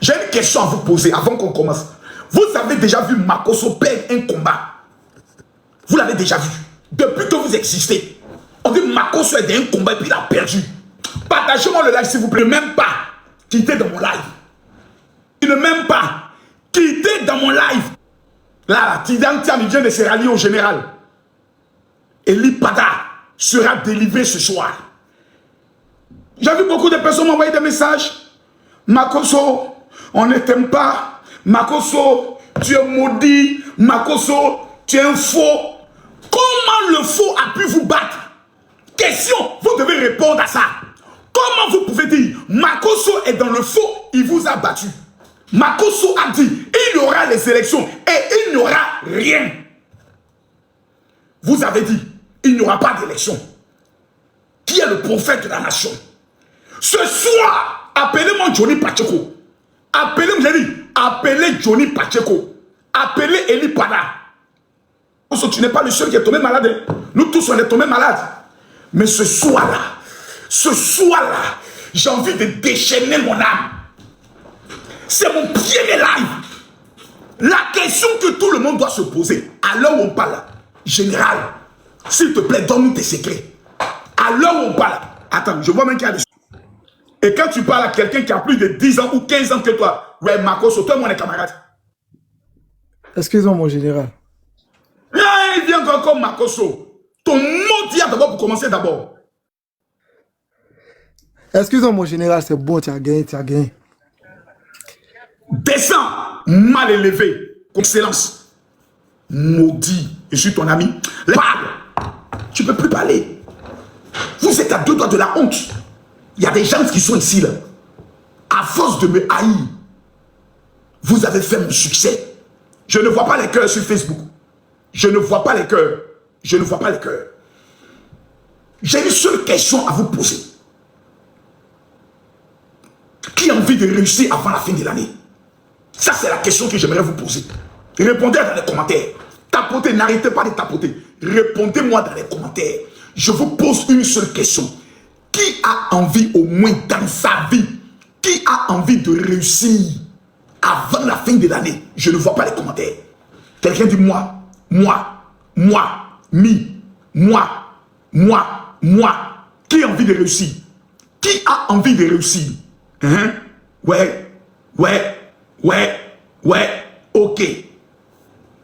J'ai une question à vous poser avant qu'on commence. Vous avez déjà vu Makosso perdre un combat? Vous l'avez déjà vu? Depuis que vous existez, on dit Makosso est dans un combat et puis il a perdu. Partagez-moi le live s'il vous plaît. Ne même pas quitter dans mon live. Il ne m'aime pas quitter dans mon live. Là, Tidjane Thiam, il vient de se rallier au général. Eli Pada sera délivré ce soir. J'ai vu beaucoup de personnes m'envoyer des messages. Makosso, on ne t'aime pas. Makosso, tu es maudit. Makosso, tu es un faux. Comment le faux a pu vous battre? Question, vous devez répondre à ça. Comment vous pouvez dire Makosso est dans le faux, il vous a battu? Makosso a dit il y aura les élections et il n'y aura rien. Vous avez dit il n'y aura pas d'élection. Qui est le prophète de la nation? Ce soir, appelez-moi Johnny Pacheco. Appelez-moi, j'ai dit, appelez Johnny Pacheco. Appelez Eli Pada. Tu n'es pas le seul qui est tombé malade. Nous tous, on est tombés malades. Mais ce soir-là, j'ai envie de déchaîner mon âme. C'est mon premier live. La question que tout le monde doit se poser, à l'heure où on parle, général, s'il te plaît, donne-nous tes secrets. À l'heure où on parle, attends, je vois même qu'il y a des... Et quand tu parles à quelqu'un qui a plus de 10 ans ou 15 ans que toi, ouais, Makosso, toi, moi, on est camarades. Excusez-moi, mon général. Là, il vient encore comme Makosso. Ton mot dit d'abord pour commencer d'abord. Excusez-moi, mon général, c'est bon, tu as gagné, tu as gagné. Descends, mal élevé, excellence. Maudit, je suis ton ami. Parle. Tu ne peux plus parler. Vous êtes à deux doigts de la honte. Il y a des gens qui sont ici, là. À force de me haïr, vous avez fait mon succès. Je ne vois pas les cœurs sur Facebook. Je ne vois pas les cœurs. Je ne vois pas les cœurs. J'ai une seule question à vous poser. Qui a envie de réussir avant la fin de l'année? Ça, c'est la question que j'aimerais vous poser. Répondez dans les commentaires. Tapotez, n'arrêtez pas de tapoter. Répondez-moi dans les commentaires. Je vous pose une seule question. Qui a envie, au moins dans sa vie, qui a envie de réussir avant la fin de l'année? Je ne vois pas les commentaires. Quelqu'un dit moi, mi, moi. Qui a envie de réussir? Qui a envie de réussir? Hein? Ouais, ok.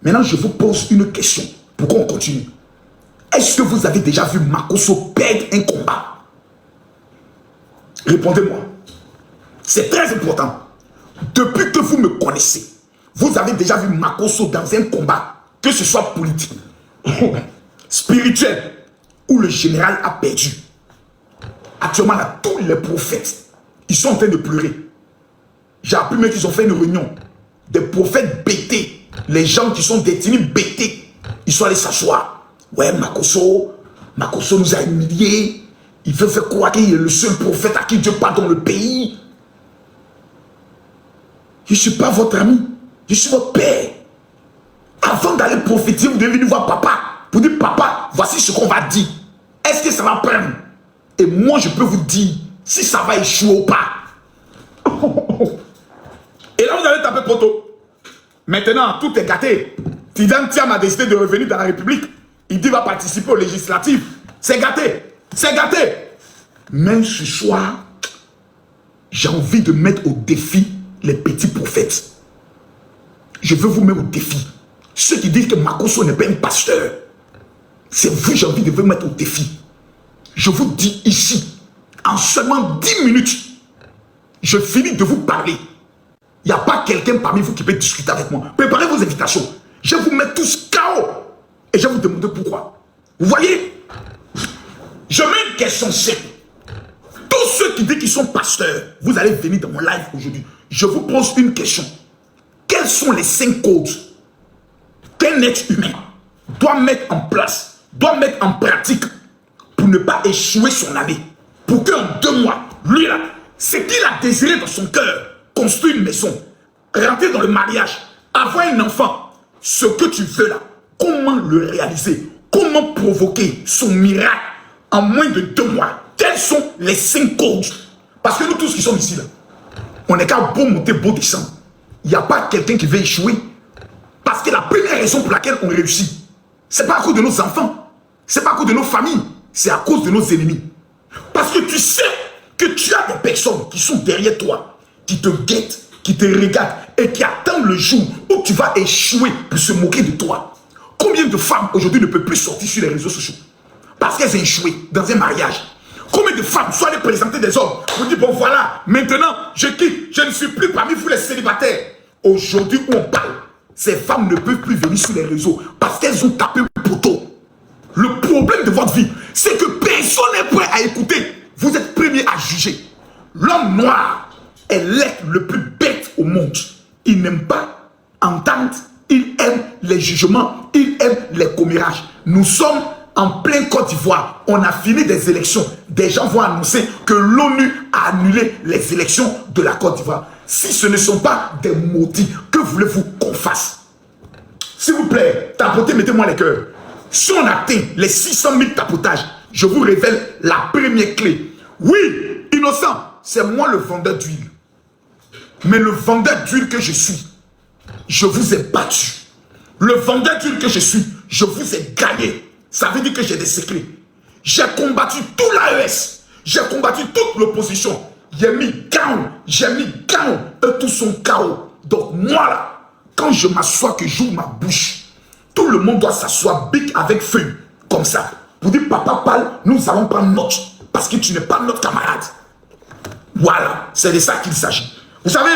Maintenant, je vous pose une question. Pourquoi on continue? Est-ce que vous avez déjà vu Makosso perdre un combat? Répondez-moi. C'est très important. Depuis que vous me connaissez, vous avez déjà vu Makosso dans un combat, que ce soit politique, spirituel, où le général a perdu. Actuellement, là, tous les prophètes, ils sont en train de pleurer. J'ai appris même qu'ils ont fait une réunion. Des prophètes bêtés, les gens qui sont détenus bêtés, ils sont allés s'asseoir. Ouais, Makosso nous a humiliés. Il veut faire croire qu'il est le seul prophète à qui Dieu pardonne le pays. Je ne suis pas votre ami. Je suis votre père. Avant d'aller prophétiser, vous devez venir voir papa. Pour dire, papa, voici ce qu'on va dire. Est-ce que ça va prendre? Et moi, je peux vous dire si ça va échouer ou pas. Et là, vous allez taper poteau. Maintenant, tout est gâté. Tidjane Thiam a décidé de revenir dans la République. Il dit qu'il va participer aux législatives. C'est gâté. C'est gâté. Mais ce soir, j'ai envie de mettre au défi les petits prophètes. Je veux vous mettre au défi. Ceux qui disent que Makosso n'est pas un pasteur. C'est vous, j'ai envie de vous mettre au défi. Je vous dis ici, en seulement 10 minutes, je finis de vous parler. Il n'y a pas quelqu'un parmi vous qui peut discuter avec moi. Préparez vos invitations. Je vais vous mettre tous KO. Et je vais vous demander pourquoi. Vous voyez? Je mets une question simple. Tous ceux qui disent qu'ils sont pasteurs, vous allez venir dans mon live aujourd'hui. Je vous pose une question. Quels sont les 5 codes qu'un être humain doit mettre en place, doit mettre en pratique pour ne pas échouer son année? Pour qu'en 2 mois, lui là, ce qu'il a désiré dans son cœur, construire une maison, rentrer dans le mariage, avoir un enfant, ce que tu veux là, comment le réaliser? Comment provoquer son miracle en moins de 2 mois? Quels sont les 5 codes? Parce que nous tous qui sommes ici là, On n'est qu'à beau monter, beau descendre. Il n'y a pas quelqu'un qui veut échouer. Parce que la première raison pour laquelle on réussit, ce n'est pas à cause de nos enfants, ce n'est pas à cause de nos familles, c'est à cause de nos ennemis. Parce que tu sais que tu as des personnes qui sont derrière toi, qui te guettent, qui te regardent et qui attendent le jour où tu vas échouer pour se moquer de toi. Combien de femmes aujourd'hui ne peuvent plus sortir sur les réseaux sociaux parce qu'elles ont échoué dans un mariage? Combien de femmes sont allées présenter des hommes pour dire, bon voilà, maintenant je quitte, je ne suis plus parmi vous les célibataires. Aujourd'hui où on parle, ces femmes ne peuvent plus venir sur les réseaux parce qu'elles ont tapé le poteau. Le problème de votre vie, c'est que personne n'est prêt à écouter. Vous êtes premier à juger. L'homme noir est l'être le plus bête au monde. Il n'aime pas entendre, il aime les jugements, il aime les commérages. Nous sommes en plein Côte d'Ivoire. On a fini des élections. Des gens vont annoncer que l'ONU a annulé les élections de la Côte d'Ivoire. Si ce ne sont pas des maudits, que voulez-vous qu'on fasse? S'il vous plaît, tapotez, mettez-moi les cœurs. Si on atteint les 600 000 tapotages, je vous révèle la première clé. Oui, innocent, c'est moi le vendeur d'huile. Mais le vendeur d'huile que je suis, je vous ai battu. Le vendeur d'huile que je suis, je vous ai gagné. Ça veut dire que j'ai des secrets. J'ai combattu tout l'AES. J'ai combattu toute l'opposition. J'ai mis KO. Eux tous sont KO. Donc moi là, quand je m'assois, que j'ouvre ma bouche, tout le monde doit s'asseoir bic avec feuille. Comme ça. Pour dire papa parle, nous allons prendre note. Parce que tu n'es pas notre camarade. Voilà. C'est de ça qu'il s'agit. Vous savez,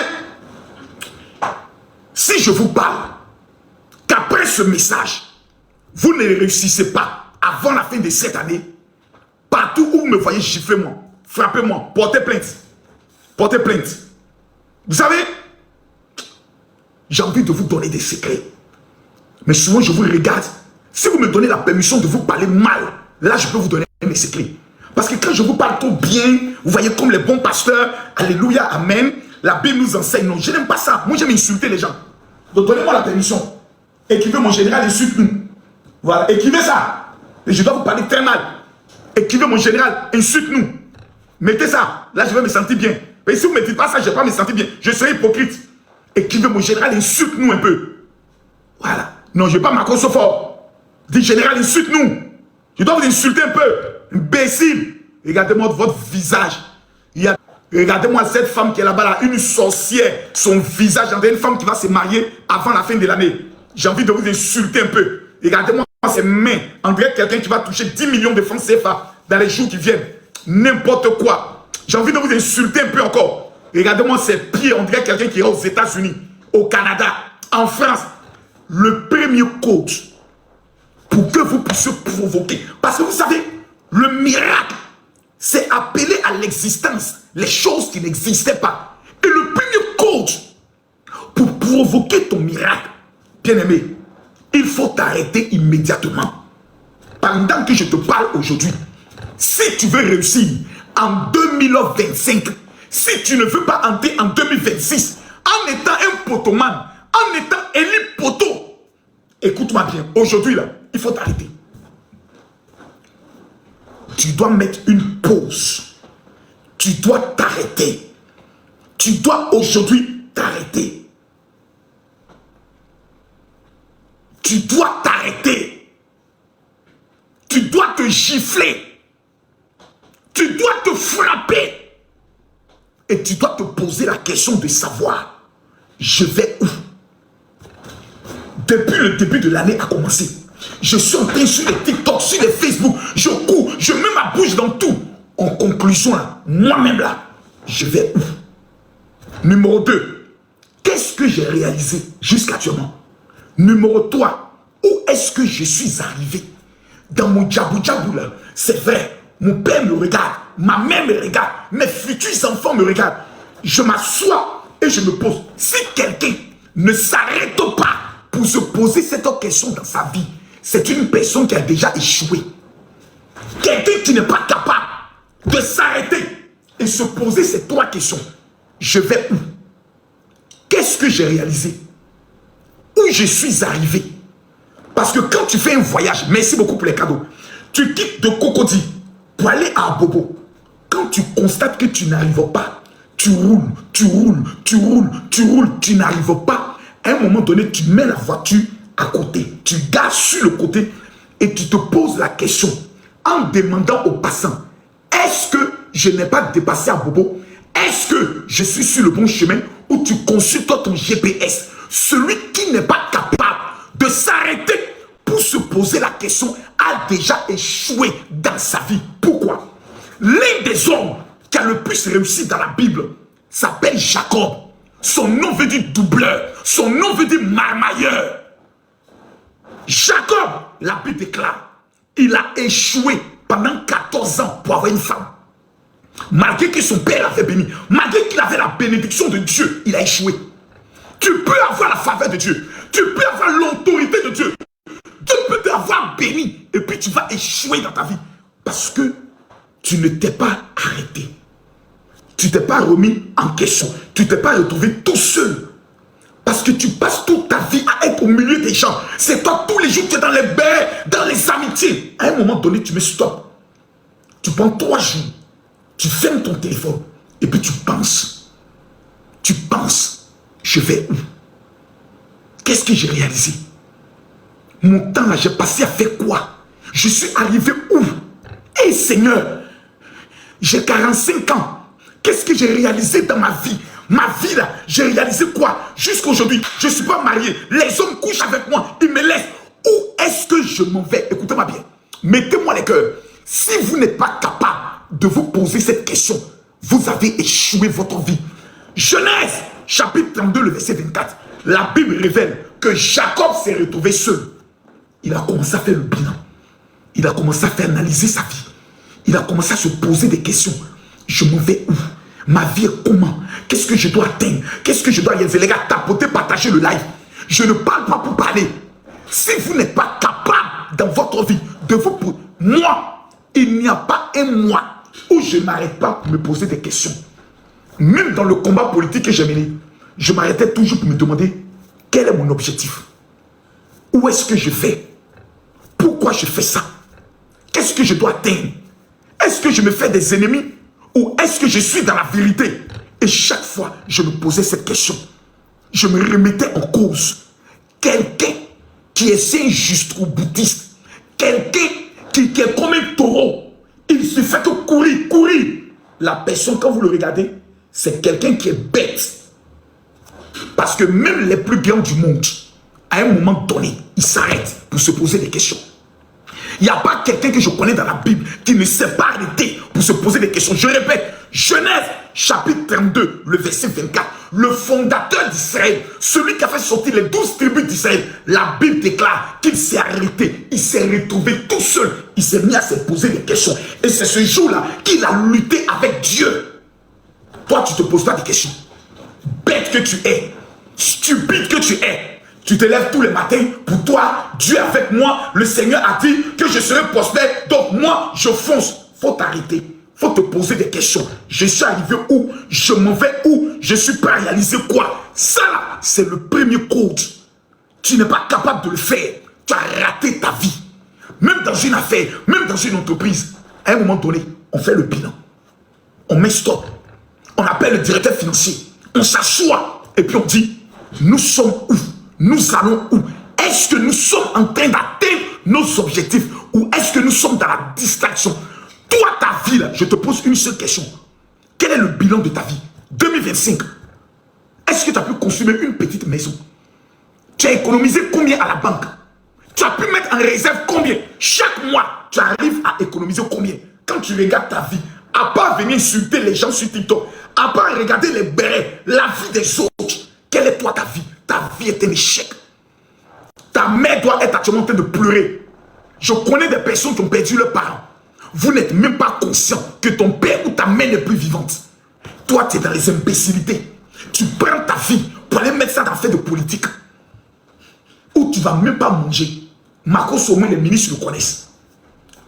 si je vous parle, qu'après ce message, vous ne réussissez pas avant la fin de cette année, partout où vous me voyez, giflez-moi, frappez-moi, portez plainte. Portez plainte. Vous savez, j'ai envie de vous donner des secrets. Mais souvent, je vous regarde. Si vous me donnez la permission de vous parler mal, là, je peux vous donner mes secrets. Parce que quand je vous parle trop bien, vous voyez comme les bons pasteurs, alléluia, amen, la Bible nous enseigne. Non, je n'aime pas ça. Moi, j'aime insulter les gens. Donc, donnez-moi la permission. Écrivez mon général, insulte-nous. Voilà, écrivez ça. Et je dois vous parler très mal. Écrivez mon général, insulte-nous. Mettez ça. Là, je vais me sentir bien. Mais si vous ne mettez pas ça, je ne vais pas me sentir bien. Je serai hypocrite. Écrivez mon général, insulte-nous un peu. Voilà. Non, je ne vais pas m'accrocher fort. Dis général, insulte-nous. Je dois vous insulter un peu. Imbécile. Regardez-moi votre visage. Regardez-moi cette femme qui est là-bas, là, une sorcière. Son visage, une femme qui va se marier avant la fin de l'année. J'ai envie de vous insulter un peu. Regardez-moi ses mains. On dirait quelqu'un qui va toucher 10 millions de francs CFA dans les jours qui viennent. N'importe quoi. J'ai envie de vous insulter un peu encore. Regardez-moi ses pieds. On dirait quelqu'un qui est aux États-Unis, au Canada, en France. Le premier coach pour que vous puissiez provoquer. Parce que vous savez, le miracle, c'est appeler à l'existence les choses qui n'existaient pas. Et le premier coach pour provoquer ton miracle, bien-aimé, il faut t'arrêter immédiatement. Pendant que je te parle aujourd'hui, si tu veux réussir en 2025, si tu ne veux pas entrer en 2026, en étant un potoman, en étant Élie Poto, écoute-moi bien, aujourd'hui là, il faut t'arrêter. Tu dois mettre une pause. Tu dois t'arrêter. Tu dois aujourd'hui t'arrêter. Tu dois t'arrêter. Tu dois te gifler. Tu dois te frapper. Et tu dois te poser la question de savoir, je vais où? Depuis le début de l'année a commencé. Je suis en train sur les TikTok, sur les Facebook. Je cours, je mets ma bouche dans tout. En conclusion, là, moi-même là, je vais où? Numéro 2, qu'est-ce que j'ai réalisé jusqu'actuellement? Numéro 3, où est-ce que je suis arrivé? Dans mon djabou-djabou là, c'est vrai, mon père me regarde, ma mère me regarde, mes futurs enfants me regardent. Je m'assois et je me pose. Si quelqu'un ne s'arrête pas pour se poser cette question dans sa vie, c'est une personne qui a déjà échoué. Quelqu'un qui n'est pas capable de s'arrêter et se poser ces 3 questions. Je vais où? Qu'est-ce que j'ai réalisé? Où je suis arrivé? Parce que quand tu fais un voyage, merci beaucoup pour les cadeaux, tu quittes de Cocody pour aller à Abobo. Quand tu constates que tu n'arrives pas, tu roules, tu n'arrives pas. À un moment donné, tu mets la voiture à côté, tu gares sur le côté et tu te poses la question en demandant aux passants, est-ce que je n'ai pas dépassé à Bobo? Est-ce que je suis sur le bon chemin? Ou tu consultes ton GPS? Celui qui n'est pas capable de s'arrêter pour se poser la question a déjà échoué dans sa vie. Pourquoi? L'un des hommes qui a le plus réussi dans la Bible s'appelle Jacob. Son nom veut dire doubleur. Son nom veut dire marmailleur. Jacob, la Bible déclare, il a échoué pendant 14 ans pour avoir une femme. Malgré que son père l'avait béni, malgré qu'il avait la bénédiction de Dieu, il a échoué. Tu peux avoir la faveur de Dieu, tu peux avoir l'autorité de Dieu, tu peux t'avoir béni et puis tu vas échouer dans ta vie parce que tu ne t'es pas arrêté. Tu ne t'es pas remis en question, tu ne t'es pas retrouvé tout seul. Parce que tu passes toute ta vie à être au milieu des gens. C'est toi tous les jours, tu es dans les bains, dans les amitiés. À un moment donné, tu me stops. Tu prends 3 jours. Tu fermes ton téléphone. Et puis tu penses. Tu penses. Je vais où? Qu'est-ce que j'ai réalisé? Mon temps là, j'ai passé à faire quoi? Je suis arrivé où? Hé Seigneur, j'ai 45 ans. Qu'est-ce que j'ai réalisé dans ma vie? Ma vie là, j'ai réalisé quoi? Jusqu'à aujourd'hui, je ne suis pas marié. Les hommes couchent avec moi, ils me laissent. Où est-ce que je m'en vais? Écoutez-moi bien. Mettez-moi les cœurs. Si vous n'êtes pas capable de vous poser cette question, vous avez échoué votre vie. Genèse, chapitre 32, le verset 24. La Bible révèle que Jacob s'est retrouvé seul. Il a commencé à faire le bilan. Il a commencé à faire analyser sa vie. Il a commencé à se poser des questions. Je m'en vais où? Ma vie est comment? Qu'est-ce que je dois atteindre? Qu'est-ce que je dois réaliser? Les gars, tapotez, partagez le live. Je ne parle pas pour parler. Si vous n'êtes pas capable dans votre vie de vous... Moi, il n'y a pas un mois où je ne m'arrête pas pour me poser des questions. Même dans le combat politique que j'ai mené, je m'arrêtais toujours pour me demander quel est mon objectif? Où est-ce que je vais? Pourquoi je fais ça? Qu'est-ce que je dois atteindre? Est-ce que je me fais des ennemis? Ou est-ce que je suis dans la vérité? Et chaque fois, je me posais cette question. Je me remettais en cause. Quelqu'un qui est injuste ou boutiste, quelqu'un qui est comme un taureau, il se fait que courir. La personne, quand vous le regardez, c'est quelqu'un qui est bête. Parce que même les plus grands du monde, à un moment donné, ils s'arrêtent pour se poser des questions. Il n'y a pas quelqu'un que je connais dans la Bible qui ne s'est pas arrêté pour se poser des questions. Je répète, Genèse, chapitre 32, le verset 24. Le fondateur d'Israël, celui qui a fait sortir les 12 tribus d'Israël, la Bible déclare qu'il s'est arrêté. Il s'est retrouvé tout seul. Il s'est mis à se poser des questions. Et c'est ce jour-là qu'il a lutté avec Dieu. Toi, tu te poses pas des questions. Bête que tu es, stupide que tu es. Tu te lèves tous les matins, pour toi, Dieu est avec moi, le Seigneur a dit que je serai prospère, donc moi, je fonce. Faut t'arrêter, faut te poser des questions. Je suis arrivé où? Je m'en vais où? Je suis prêt à réaliser quoi? Ça là, c'est le premier code. Tu n'es pas capable de le faire. Tu as raté ta vie. Même dans une affaire, même dans une entreprise, à un moment donné, on fait le bilan. On met stop. On appelle le directeur financier. On s'assoit et puis on dit, nous sommes où? Nous allons où? Est-ce que nous sommes en train d'atteindre nos objectifs ou est-ce que nous sommes dans la distraction? Toi, ta vie, là, je te pose une seule question. Quel est le bilan de ta vie? 2025. Est-ce que tu as pu construire une petite maison? Tu as économisé combien à la banque? Tu as pu mettre en réserve combien? Chaque mois, tu arrives à économiser combien? Quand tu regardes ta vie, à part venir insulter les gens sur TikTok, à part regarder les bérets, la vie des autres, quelle est toi ta vie? Ta vie est un échec. Ta mère doit être actuellement en train de pleurer. Je connais des personnes qui ont perdu leurs parents. Vous n'êtes même pas conscient que ton père ou ta mère n'est plus vivante. Toi, tu es dans les imbécilités. Tu prends ta vie pour aller mettre ça dans l'affaire de politique. Où tu ne vas même pas manger. Marcos, au moins les ministres le connaissent.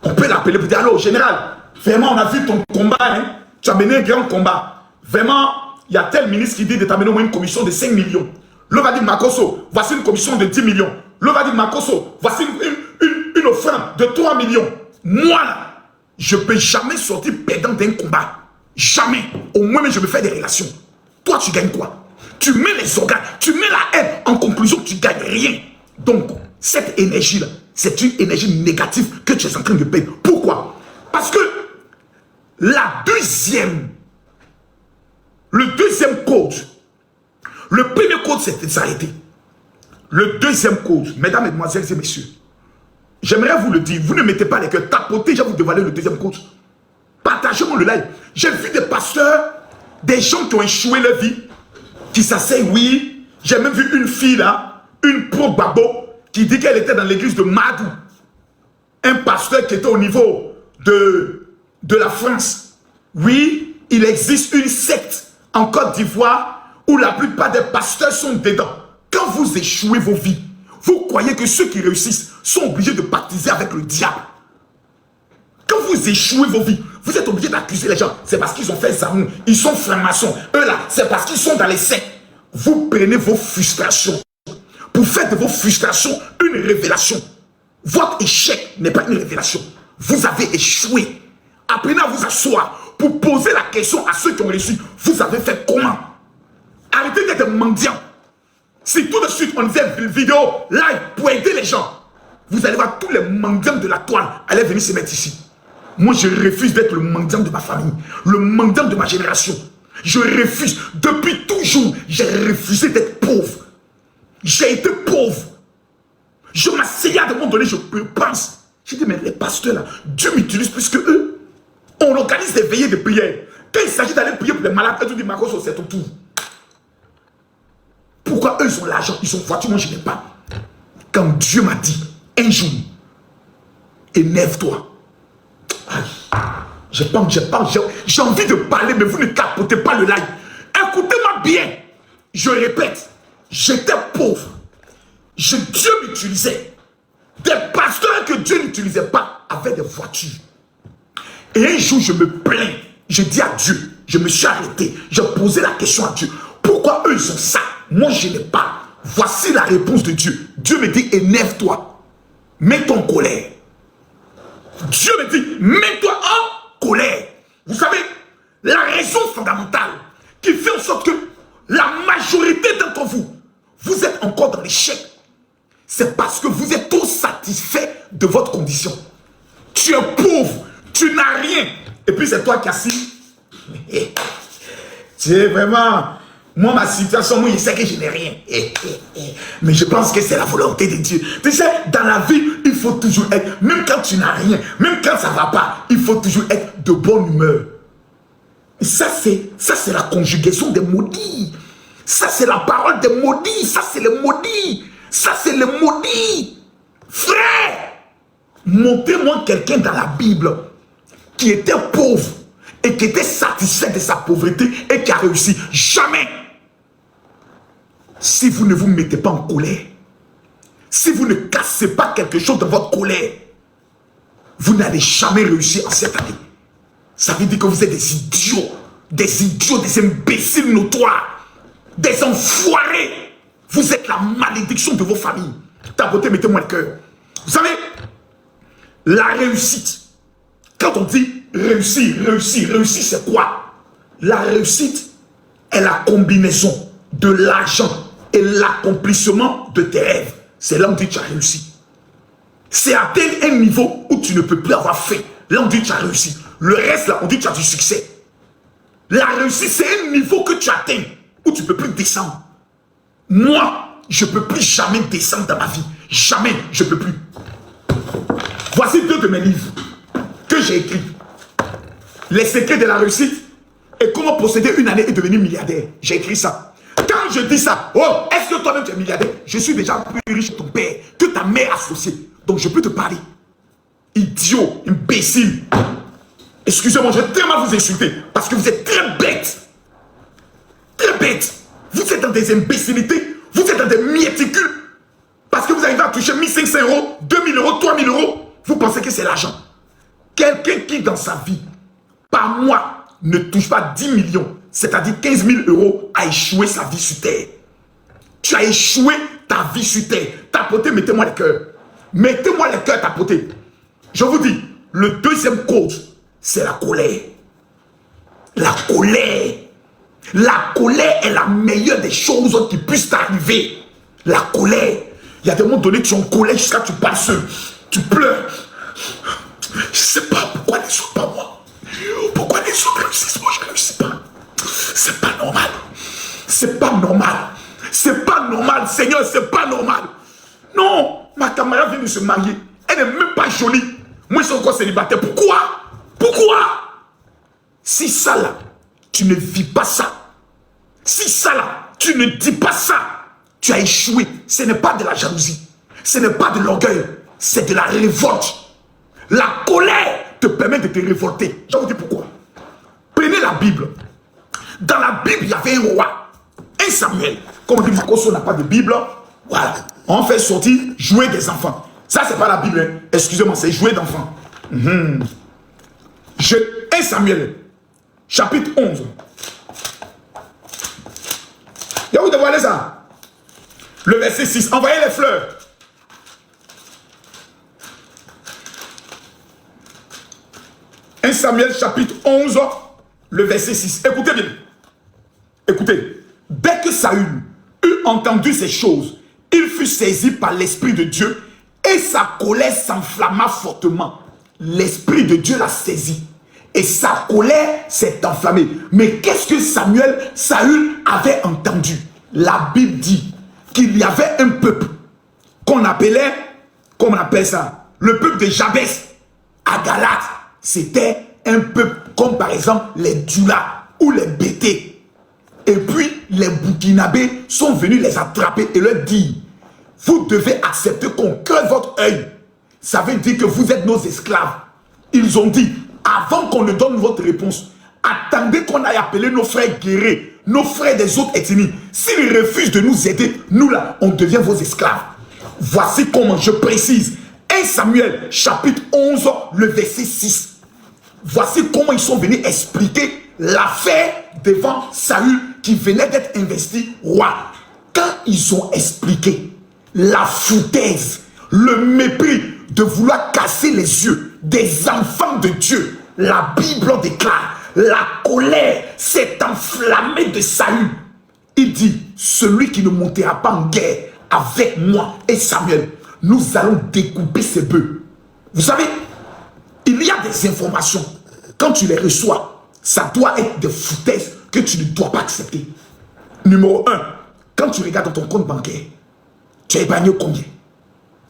On peut l'appeler pour dire, alors général, vraiment on a vu ton combat, hein? Tu as mené un grand combat. Vraiment, il y a tel ministre qui dit de t'amener au moins une commission de 5 millions. L'autre va dire, Makoso, voici une commission de 10 millions. L'autre va dire, Makoso, voici une offrande de 3 millions. Moi, là, je ne peux jamais sortir perdant d'un combat. Jamais. Au moins, je me fais des relations. Toi, tu gagnes quoi? Tu mets les organes, tu mets la haine. En conclusion, tu ne gagnes rien. Donc, cette énergie-là, c'est une énergie négative que tu es en train de perdre. Pourquoi? Parce que le deuxième code, le premier code, c'est de s'arrêter. Le deuxième code, mesdames, mesdemoiselles et messieurs, j'aimerais vous le dire, vous ne mettez pas les cœurs, tapotez, je vais vous dévoiler le deuxième code. Partagez-moi le live. J'ai vu des pasteurs, des gens qui ont échoué leur vie, qui s'asseyent, oui. J'ai même vu une fille là, une pro-babo, qui dit qu'elle était dans l'église de Madou. Un pasteur qui était au niveau de la France. Oui, il existe une secte en Côte d'Ivoire où la plupart des pasteurs sont dedans. Quand vous échouez vos vies, vous croyez que ceux qui réussissent sont obligés de baptiser avec le diable. Quand vous échouez vos vies, vous êtes obligé d'accuser les gens. C'est parce qu'ils ont fait Zamou, ils sont francs-maçons. Eux là, c'est parce qu'ils sont dans les sectes. Vous prenez vos frustrations pour faire de vos frustrations une révélation. Votre échec n'est pas une révélation. Vous avez échoué. Apprenez à vous asseoir pour poser la question à ceux qui ont réussi. Vous avez fait comment? Arrêtez d'être mendiant. Si tout de suite on faisait une vidéo live pour aider les gens, vous allez voir tous les mendiants de la toile aller venir se mettre ici. Moi, je refuse d'être le mendiant de ma famille, le mendiant de ma génération. Je refuse. Depuis toujours, j'ai refusé d'être pauvre. J'ai été pauvre. Je m'asseyais à un moment donné, je pense. J'ai dit, mais les pasteurs là, Dieu m'utilise plus que eux. On organise des veillées de prière. Quand il s'agit d'aller prier pour les malades, eux disent, Marcos, c'est ton tour. Pourquoi eux, ils ont l'argent, ils ont voiture, moi je n'ai pas. Quand Dieu m'a dit, un jour, énerve-toi. J'ai envie de parler, mais vous ne capotez pas le live. Écoutez-moi bien. Je répète, j'étais pauvre. Dieu m'utilisait. Des pasteurs que Dieu n'utilisait pas avaient des voitures. Et un jour, je me plains. Je dis à Dieu, je me suis arrêté. J'ai posé la question à Dieu. Pourquoi eux, ils ont ça? Moi, je n'ai pas. Voici la réponse de Dieu. Dieu me dit, énerve-toi. Mets-toi en colère. Dieu me dit, mets-toi en colère. Vous savez, la raison fondamentale qui fait en sorte que la majorité d'entre vous, vous êtes encore dans l'échec, c'est parce que vous êtes trop satisfait de votre condition. Tu es pauvre, tu n'as rien. Et puis c'est toi qui assis. Tu es vraiment... Moi, ma situation, moi, je sais que je n'ai rien. Mais je pense que c'est la volonté de Dieu. Tu sais, dans la vie, il faut toujours être, même quand tu n'as rien, même quand ça ne va pas, il faut toujours être de bonne humeur. Et ça, c'est la conjugaison des maudits. Ça, c'est la parole des maudits. Ça, c'est les maudits. Ça, c'est les maudits. Frère, montrez-moi quelqu'un dans la Bible qui était pauvre et qui était satisfait de sa pauvreté et qui a réussi. Jamais. Si vous ne vous mettez pas en colère, si vous ne cassez pas quelque chose dans votre colère, vous n'allez jamais réussir en cette année. Ça veut dire que vous êtes des idiots, des imbéciles notoires, des enfoirés. Vous êtes la malédiction de vos familles. Tapotez, mettez-moi le cœur. Vous savez, la réussite, quand on dit réussir, c'est quoi? La réussite est la combinaison de l'argent et l'accomplissement de tes rêves. C'est là où on dit que tu as réussi. C'est atteindre un niveau où tu ne peux plus avoir fait. Là on dit que tu as réussi. Le reste là, on dit que tu as du succès. La réussite, c'est un niveau que tu atteins où tu ne peux plus descendre. Moi, je ne peux plus jamais descendre dans ma vie. Jamais, je ne peux plus. Voici 2 de mes livres que j'ai écrits. Les secrets de la réussite et comment posséder une année et devenir milliardaire. J'ai écrit ça. Quand je dis ça, oh, est-ce que toi-même tu es milliardaire? Je suis déjà plus riche que ton père, que ta mère associée. Donc je peux te parler. Idiot, imbécile. Excusez-moi, je vais tellement vous insulter parce que vous êtes très bête. Très bête. Vous êtes dans des imbécilités, vous êtes dans des mieticules. Parce que vous arrivez à toucher 1500 €, 2000 €, 3000 €, vous pensez que c'est l'argent. Quelqu'un qui dans sa vie, par mois, ne touche pas 10 millions, c'est-à-dire 15 000 € a échoué sa vie sur terre. Tu as échoué ta vie sur terre. Tapotez, mettez-moi le cœur. Mettez-moi le cœur, tapotez. Je vous dis, le deuxième cause, c'est la colère. La colère. La colère est la meilleure des choses qui puissent t'arriver. La colère. Il y a des moments donnés, tu es en colère jusqu'à tu passes, tu pleures. Je ne sais pas pourquoi les autres, pas moi. Pourquoi les autres réussissent, moi je ne réussis pas. C'est pas normal. C'est pas normal. C'est pas normal, Seigneur, c'est pas normal. Non, ma camarade vient de se marier. Elle n'est même pas jolie. Moi, je suis encore célibataire. Pourquoi? Pourquoi? Si ça là, tu ne vis pas ça. Si ça là, tu ne dis pas ça, tu as échoué. Ce n'est pas de la jalousie. Ce n'est pas de l'orgueil. C'est de la révolte. La colère te permet de te révolter. Je vais vous dire pourquoi. Prenez la Bible. Dans la Bible, il y avait un roi. Un Samuel. Comme on dit, Makoso n'a pas de Bible. Voilà. On fait sortir jouer des enfants. Ça, c'est pas la Bible. Hein. Excusez-moi, c'est jouer d'enfants. 1 Samuel, chapitre 11. Vous devez aller ça. Le verset 6. Envoyez les fleurs. Un Samuel, chapitre 11, le verset 6. Écoutez bien. Écoutez. Dès que Saül eut entendu ces choses, il fut saisi par l'Esprit de Dieu et sa colère s'enflamma fortement. L'Esprit de Dieu l'a saisi et sa colère s'est enflammée. Mais qu'est-ce que Saül avait entendu? La Bible dit qu'il y avait un peuple qu'on appelait, comment on appelle ça? Le peuple de Jabès à Galate. C'était un peuple comme par exemple les Dula ou les Bété. Et puis les Burkinabés sont venus les attraper et leur dire: vous devez accepter qu'on creve votre œil. Ça veut dire que vous êtes nos esclaves. Ils ont dit: avant qu'on ne donne votre réponse, attendez qu'on aille appeler nos frères guerriers, nos frères des autres ethnies. S'ils refusent de nous aider, nous là, on devient vos esclaves. Voici comment je précise. 1 Samuel, chapitre 11, le verset 6. Voici comment ils sont venus expliquer l'affaire devant Saül qui venait d'être investi roi. Quand ils ont expliqué la foutaise, le mépris de vouloir casser les yeux des enfants de Dieu, la Bible déclare: la colère s'est enflammée de Saül. Il dit: celui qui ne montera pas en guerre avec moi et Samuel, nous allons découper ses bœufs. Vous savez, il y a des informations, quand tu les reçois, ça doit être des foutaises que tu ne dois pas accepter. Numéro 1, quand tu regardes ton compte bancaire, tu as épargné combien?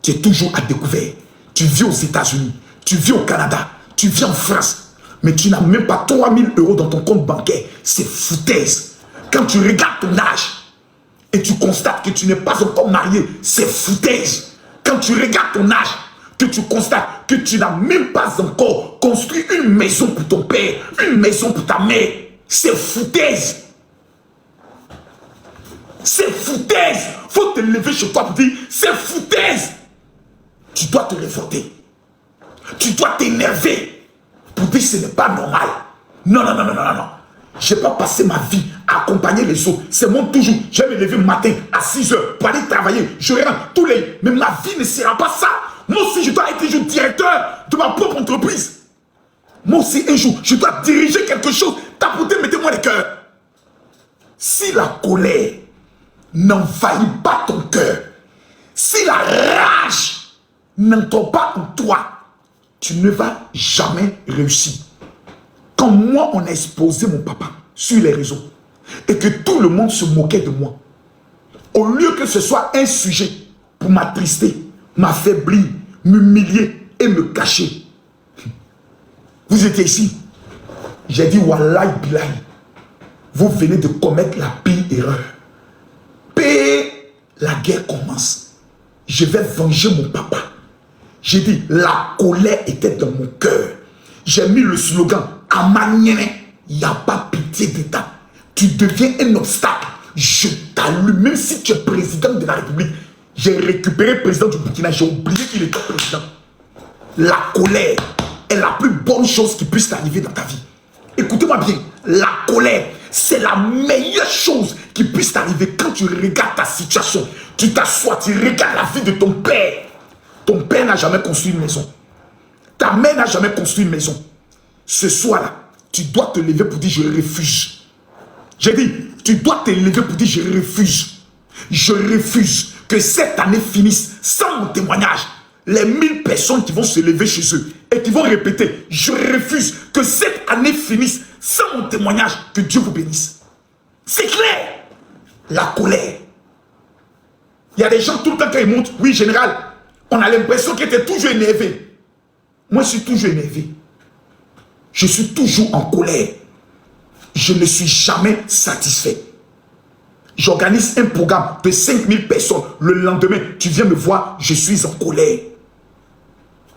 Tu es toujours à découvert. Tu vis aux États-Unis, tu vis au Canada, tu vis en France, mais tu n'as même pas 3000 € dans ton compte bancaire. C'est foutaise. Quand tu regardes ton âge et tu constates que tu n'es pas encore marié, c'est foutaise. Quand tu regardes ton âge, que tu constates que tu n'as même pas encore construit une maison pour ton père, une maison pour ta mère, c'est foutaise. C'est foutaise. Faut te lever chez toi pour dire: c'est foutaise. Tu dois te révolter. Tu dois t'énerver pour dire: ce n'est pas normal. Non, non, non, non, non, non. Je n'ai pas passé ma vie à accompagner les autres. C'est mon toujours. Je vais me lever le matin à 6 h pour aller travailler. Je rentre tous les... Mais ma vie ne sera pas ça. Moi aussi, je dois être un jour directeur de ma propre entreprise. Moi aussi, un jour, je dois diriger quelque chose. Tapotez, mettez-moi les cœurs. Si la colère n'envahit pas ton cœur, si la rage n'entre pas en toi, tu ne vas jamais réussir. Quand moi, on a exposé mon papa sur les réseaux et que tout le monde se moquait de moi, au lieu que ce soit un sujet pour m'attrister, m'affaiblir, m'humilier et me cacher, vous étiez ici, j'ai dit: Wallahi Bilahi, vous venez de commettre la pire erreur. Paix, la guerre commence. Je vais venger mon papa. J'ai dit: la colère était dans mon cœur. J'ai mis le slogan: Amaniene, il n'y a pas pitié d'État. Tu deviens un obstacle. Je t'allume, même si tu es président de la République. J'ai récupéré le président du Burkina, j'ai oublié qu'il était président. La colère est la plus bonne chose qui puisse t'arriver dans ta vie. Écoutez-moi bien, la colère, c'est la meilleure chose qui puisse t'arriver quand tu regardes ta situation. Tu t'assois, tu regardes la vie de ton père. Ton père n'a jamais construit une maison. Ta mère n'a jamais construit une maison. Ce soir-là, tu dois te lever pour dire je refuse. J'ai dit, tu dois te lever pour dire je refuse. Je refuse que cette année finisse sans mon témoignage. Les 1000 personnes qui vont se lever chez eux et qui vont répéter, je refuse que cette année finisse sans mon témoignage, que Dieu vous bénisse. C'est clair. La colère. Il y a des gens tout le temps quand ils montent, oui général, on a l'impression qu'ils étaient toujours énervés. Moi je suis toujours énervé. Je suis toujours en colère. Je ne suis jamais satisfait. J'organise un programme de 5000 personnes. Le lendemain, tu viens me voir, je suis en colère.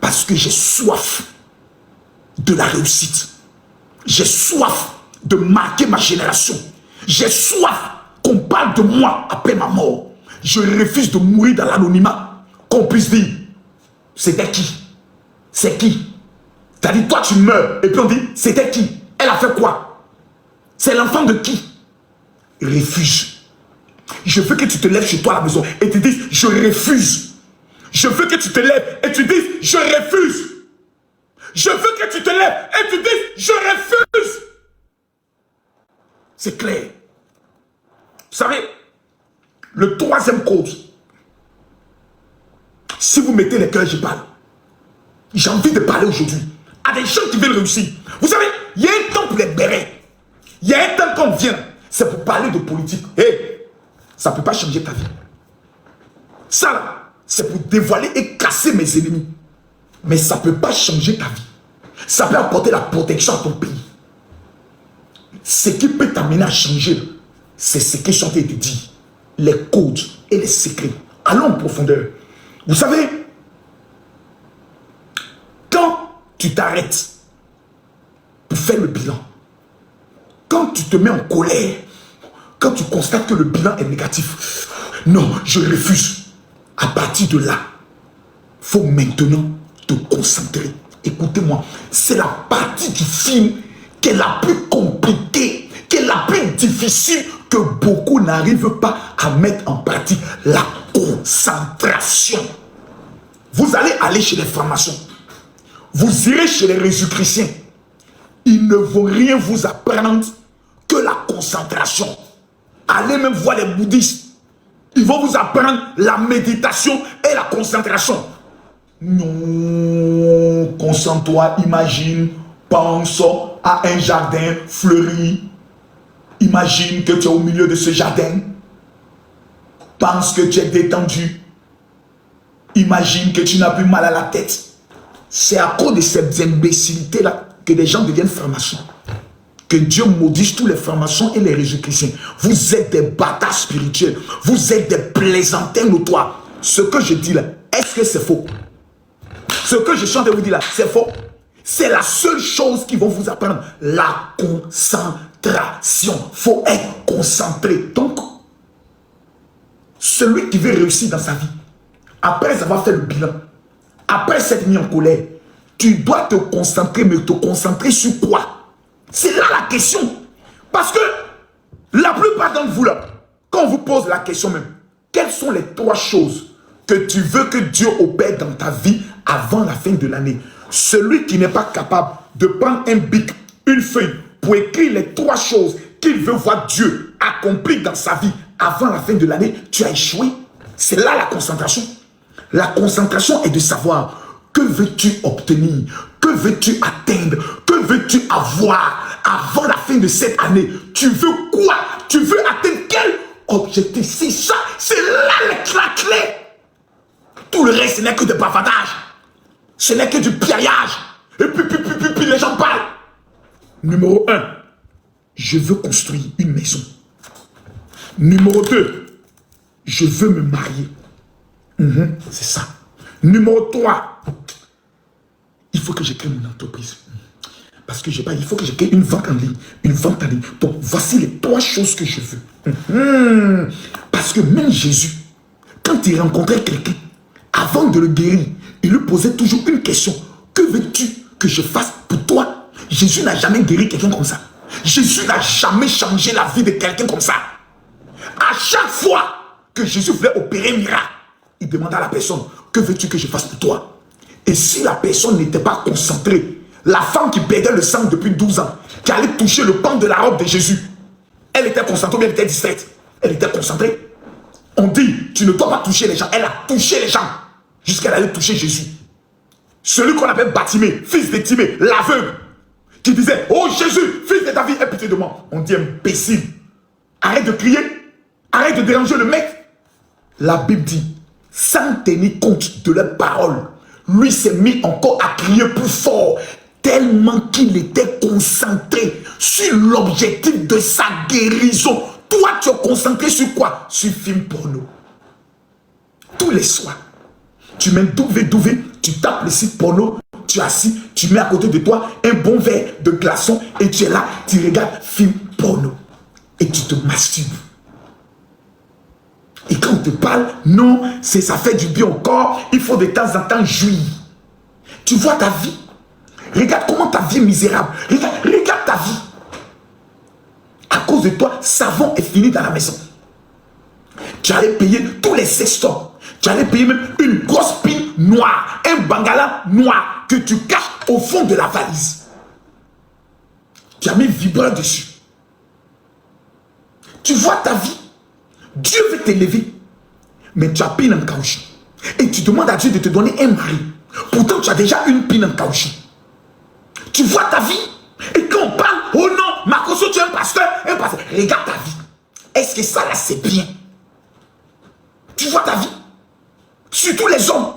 Parce que j'ai soif de la réussite. J'ai soif de marquer ma génération. J'ai soif qu'on parle de moi après ma mort. Je refuse de mourir dans l'anonymat. Qu'on puisse dire, c'était qui? C'est qui? T'as dit, toi tu meurs. Et puis on dit, c'était qui? Elle a fait quoi? C'est l'enfant de qui? Refuse. Je veux que tu te lèves chez toi à la maison et tu dises, je refuse. Je veux que tu te lèves et tu dises, je refuse. Je veux que tu te lèves et tu dises, je refuse. C'est clair. Vous savez, le troisième cause, si vous mettez les cœurs, je parle. J'ai envie de parler aujourd'hui à des gens qui veulent réussir. Vous savez, il y a un temps pour les bérets. Il y a un temps qu'on vient, c'est pour parler de politique. Hey, ça ne peut pas changer ta vie. Ça, là, c'est pour dévoiler et casser mes ennemis. Mais ça ne peut pas changer ta vie. Ça peut apporter la protection à ton pays. Ce qui peut t'amener à changer, c'est ce que je suis en train de dire. Les codes et les secrets. Allons en profondeur. Vous savez, quand tu t'arrêtes pour faire le bilan, quand tu te mets en colère, quand tu constates que le bilan est négatif, non, je refuse. À partir de là, il faut maintenant te concentrer. Écoutez-moi, c'est la partie du film qui est la plus compliquée, qui est la plus difficile, que beaucoup n'arrivent pas à mettre en pratique. La concentration. Vous allez aller chez les francs-maçons. Vous irez chez les Jésus-chrétiens. Ils ne vont rien vous apprendre que la concentration. Allez même voir les bouddhistes. Ils vont vous apprendre la méditation et la concentration. Non, concentre-toi, imagine, pense à un jardin fleuri. Imagine que tu es au milieu de ce jardin. Pense que tu es détendu. Imagine que tu n'as plus mal à la tête. C'est à cause de cette imbécilité-là que des gens deviennent francs-maçons. Que Dieu maudisse tous les francs-maçons et les Jésus-chrétiens. Vous êtes des bâtards spirituels. Vous êtes des plaisantins notoires. Ce que je dis là, est-ce que c'est faux? Ce que je suis en train de vous dire là, c'est faux. C'est la seule chose qu'ils vont vous apprendre. La concentration. Il faut être concentré. Donc, celui qui veut réussir dans sa vie, après avoir fait le bilan, après s'être mis en colère, tu dois te concentrer, mais te concentrer sur quoi? C'est là la question. Parce que la plupart d'entre vous là, quand on vous pose la question même, quelles sont les 3 choses que tu veux que Dieu opère dans ta vie avant la fin de l'année? Celui qui n'est pas capable de prendre un bic, une feuille, pour écrire les 3 choses qu'il veut voir Dieu accomplir dans sa vie avant la fin de l'année, tu as échoué. C'est là la concentration. La concentration est de savoir que veux-tu obtenir, que veux-tu atteindre, que veux-tu avoir avant la fin de cette année. Tu veux quoi? Tu veux atteindre quel objectif? C'est ça, c'est là la clé. Tout le reste, ce n'est que des bavardages. Ce n'est que du piaillage. Et puis les gens parlent. Numéro 1, je veux construire une maison. Numéro 2, je veux me marier. C'est ça. Numéro 3, il faut que je crée une entreprise. Parce que il faut que je crée une vente en ligne. Une vente en ligne. Donc, voici les 3 choses que je veux. Parce que même Jésus, quand il rencontrait quelqu'un, avant de le guérir, il lui posait toujours une question. Que veux-tu que je fasse pour toi? Jésus n'a jamais guéri quelqu'un comme ça. Jésus n'a jamais changé la vie de quelqu'un comme ça. À chaque fois que Jésus voulait opérer un miracle, il demandait à la personne, que veux-tu que je fasse pour toi? Et si la personne n'était pas concentrée, La femme qui perdait le sang depuis 12 ans, qui allait toucher le pan de la robe de Jésus, elle était concentrée, ou bien elle était distraite. Elle était concentrée. On dit, tu ne dois pas toucher les gens. Elle a touché les gens jusqu'à elle allait toucher Jésus. Celui qu'on appelle Batimée, fils de Timée, l'aveugle, qui disait, oh Jésus, fils de David, aie pitié de moi. On dit imbécile. Arrête de crier. Arrête de déranger le mec. La Bible dit, sans tenir compte de leurs paroles, lui s'est mis encore à crier plus fort, tellement qu'il était concentré sur l'objectif de sa guérison. Toi, tu es concentré sur quoi? Sur film porno. Tous les soirs, tu mets douvé, tu tapes le site porno, tu es assis, tu mets à côté de toi un bon verre de glaçon et tu es là, tu regardes film porno et tu te masturbes. Et quand on te parle, non, ça fait du bien au corps, il faut de temps en temps jouir. Tu vois ta vie. Regarde comment ta vie est misérable. Regarde ta vie. À cause de toi, savon est fini dans la maison. Tu allais payer tous les sextoys. Tu allais payer même une grosse pile noire, un bangala noir que tu caches au fond de la valise. Tu as mis vibreur dessus. Tu vois ta vie. Dieu veut t'élever, mais tu as pile en caoutchouc. Et tu demandes à Dieu de te donner un mari. Pourtant, tu as déjà une pile en caoutchouc. Tu vois ta vie. Et quand on parle, oh non, Makoso, tu es un pasteur. Regarde ta vie. Est-ce que ça là, c'est bien? Tu vois ta vie. Surtout les hommes.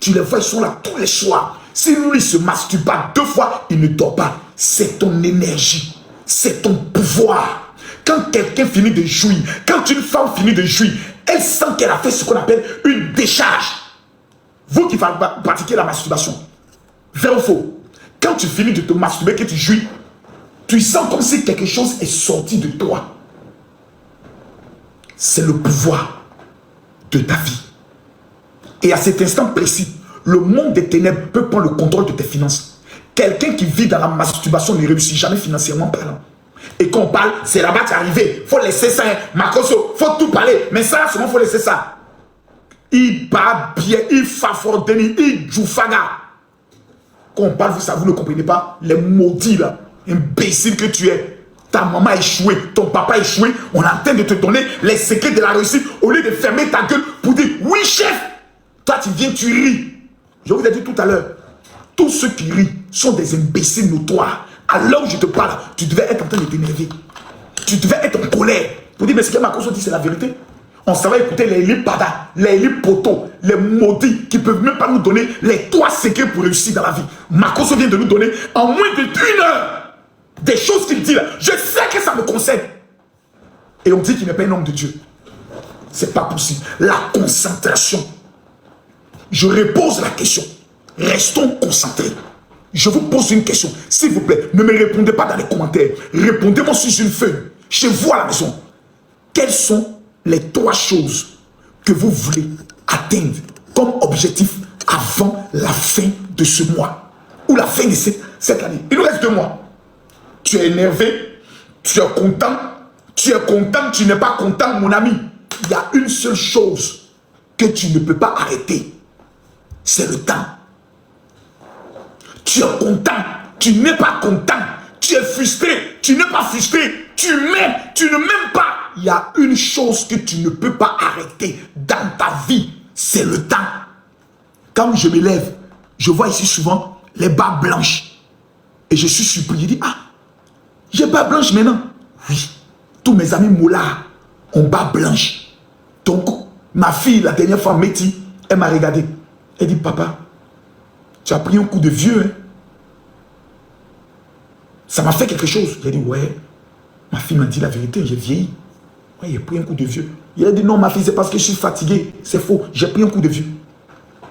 Tu les vois, ils sont là tous les soirs. Si lui se masturbe pas 2 fois, il ne dort pas. C'est ton énergie. C'est ton pouvoir. Quand quelqu'un finit de jouir, quand une femme finit de jouir, elle sent qu'elle a fait ce qu'on appelle une décharge. Vous qui pratiquez la masturbation, vrai ou faux? Quand tu finis de te masturber, que tu jouis, tu sens comme si quelque chose est sorti de toi. C'est le pouvoir de ta vie. Et à cet instant précis, le monde des ténèbres peut prendre le contrôle de tes finances. Quelqu'un qui vit dans la masturbation ne réussit jamais financièrement parlant. Et quand on parle, c'est là-bas, tu es arrivé. Il faut laisser ça, hein. Makoso, il faut tout parler. Mais ça, seulement, il faut laisser ça. Il bat bien, il fafordeni, il joufaga. Quand on parle, vous ne comprenez pas. Les maudits, là, imbécile que tu es. Ta maman a échoué, ton papa a échoué. On est en train de te donner les secrets de la réussite au lieu de fermer ta gueule pour dire, oui, chef. Toi, tu viens, tu ris. Je vous ai dit tout à l'heure, tous ceux qui rient sont des imbéciles notoires. À l'heure où je te parle, tu devais être en train de t'énerver. Tu devais être en colère. Pour dire, mais ce que Makoso dit, c'est la vérité. On s'en va écouter les lipada, les lipoto, les maudits qui ne peuvent même pas nous donner les 3 secrets pour réussir dans la vie. Makoso vient de nous donner en moins de 1 heure des choses qu'il dit là. Je sais que ça me concerne. Et on dit qu'il n'est pas un homme de Dieu. C'est pas possible. La concentration. Je repose la question. Restons concentrés. Je vous pose une question. S'il vous plaît, ne me répondez pas dans les commentaires. Répondez-moi sur une feuille. Chez vous à la maison. Quelles sont les 3 choses que vous voulez atteindre comme objectif avant la fin de ce mois ou la fin de cette année? Il nous reste 2 mois. Tu es énervé, tu es content, tu n'es pas content, mon ami. Il y a une seule chose que tu ne peux pas arrêter. C'est le temps. Tu es content, tu n'es pas content. Tu es frustré, tu n'es pas frustré. Tu m'aimes, tu ne m'aimes pas. Il y a une chose que tu ne peux pas arrêter dans ta vie, c'est le temps. Quand je me lève, je vois ici souvent les bas blanches. Et je suis surpris, je dis, ah, j'ai bas blanche maintenant. Oui, tous mes amis moullards ont bas blanche. Donc, ma fille, la dernière fois, Métis, elle m'a regardé. Elle dit, papa, tu as pris un coup de vieux, hein? Ça m'a fait quelque chose. J'ai dit, ouais. Ma fille m'a dit la vérité, j'ai vieilli. Ouais, j'ai pris un coup de vieux. Il a dit, non, ma fille, c'est parce que je suis fatigué. C'est faux, j'ai pris un coup de vieux.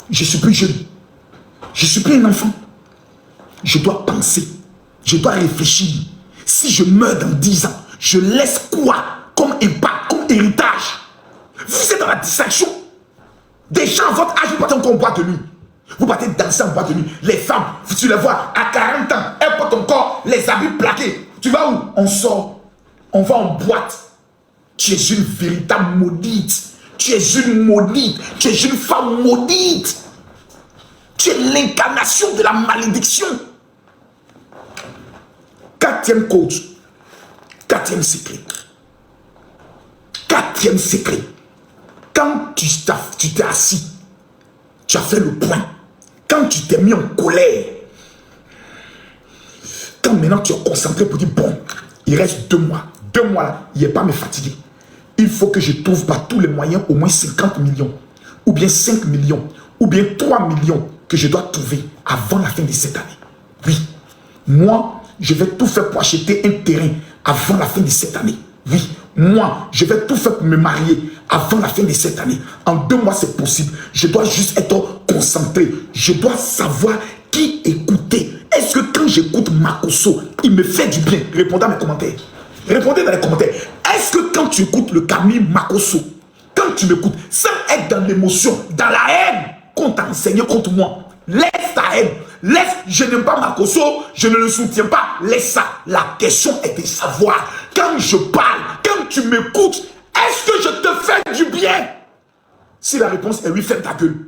Je suis plus jeune. Je suis plus un enfant. Je dois penser. Je dois réfléchir. Si je meurs dans 10 ans, je laisse quoi comme impact, comme héritage? Vous êtes dans la distraction. Des gens à votre âge, vous partez encore en boîte de nuit. Vous partez danser en boîte de nuit. Les femmes, tu les vois, à 40 ans, elles portent encore les habits plaqués. Tu vas où? On sort. On va en boîte. Tu es une véritable maudite. Tu es une maudite. Tu es une femme maudite. Tu es l'incarnation de la malédiction. Quatrième code. Quatrième secret. Quatrième secret. Quand tu t'es assis, tu as fait le point. Quand tu t'es mis en colère, quand maintenant tu es concentré pour dire, bon, il reste 2 mois. 2 mois là, il n'est pas me fatiguer. Il faut que je trouve par tous les moyens au moins 50 millions, ou bien 5 millions, ou bien 3 millions que je dois trouver avant la fin de cette année. Oui, moi, je vais tout faire pour acheter un terrain avant la fin de cette année. Oui, moi, je vais tout faire pour me marier avant la fin de cette année. En 2 mois, c'est possible. Je dois juste être concentré. Je dois savoir qui écouter. Est-ce que quand j'écoute Makosso, il me fait du bien? Répondez à mes commentaires. Répondez dans les commentaires. Est-ce que quand tu écoutes le Camille Makosso, quand tu m'écoutes, sans être dans l'émotion, dans la haine qu'on t'a enseigné contre moi, laisse ta haine. Laisse, je n'aime pas Makosso, je ne le soutiens pas. Laisse ça. La question est de savoir, quand je parle, quand tu m'écoutes, est-ce que je te fais du bien? Si la réponse est oui, ferme ta gueule.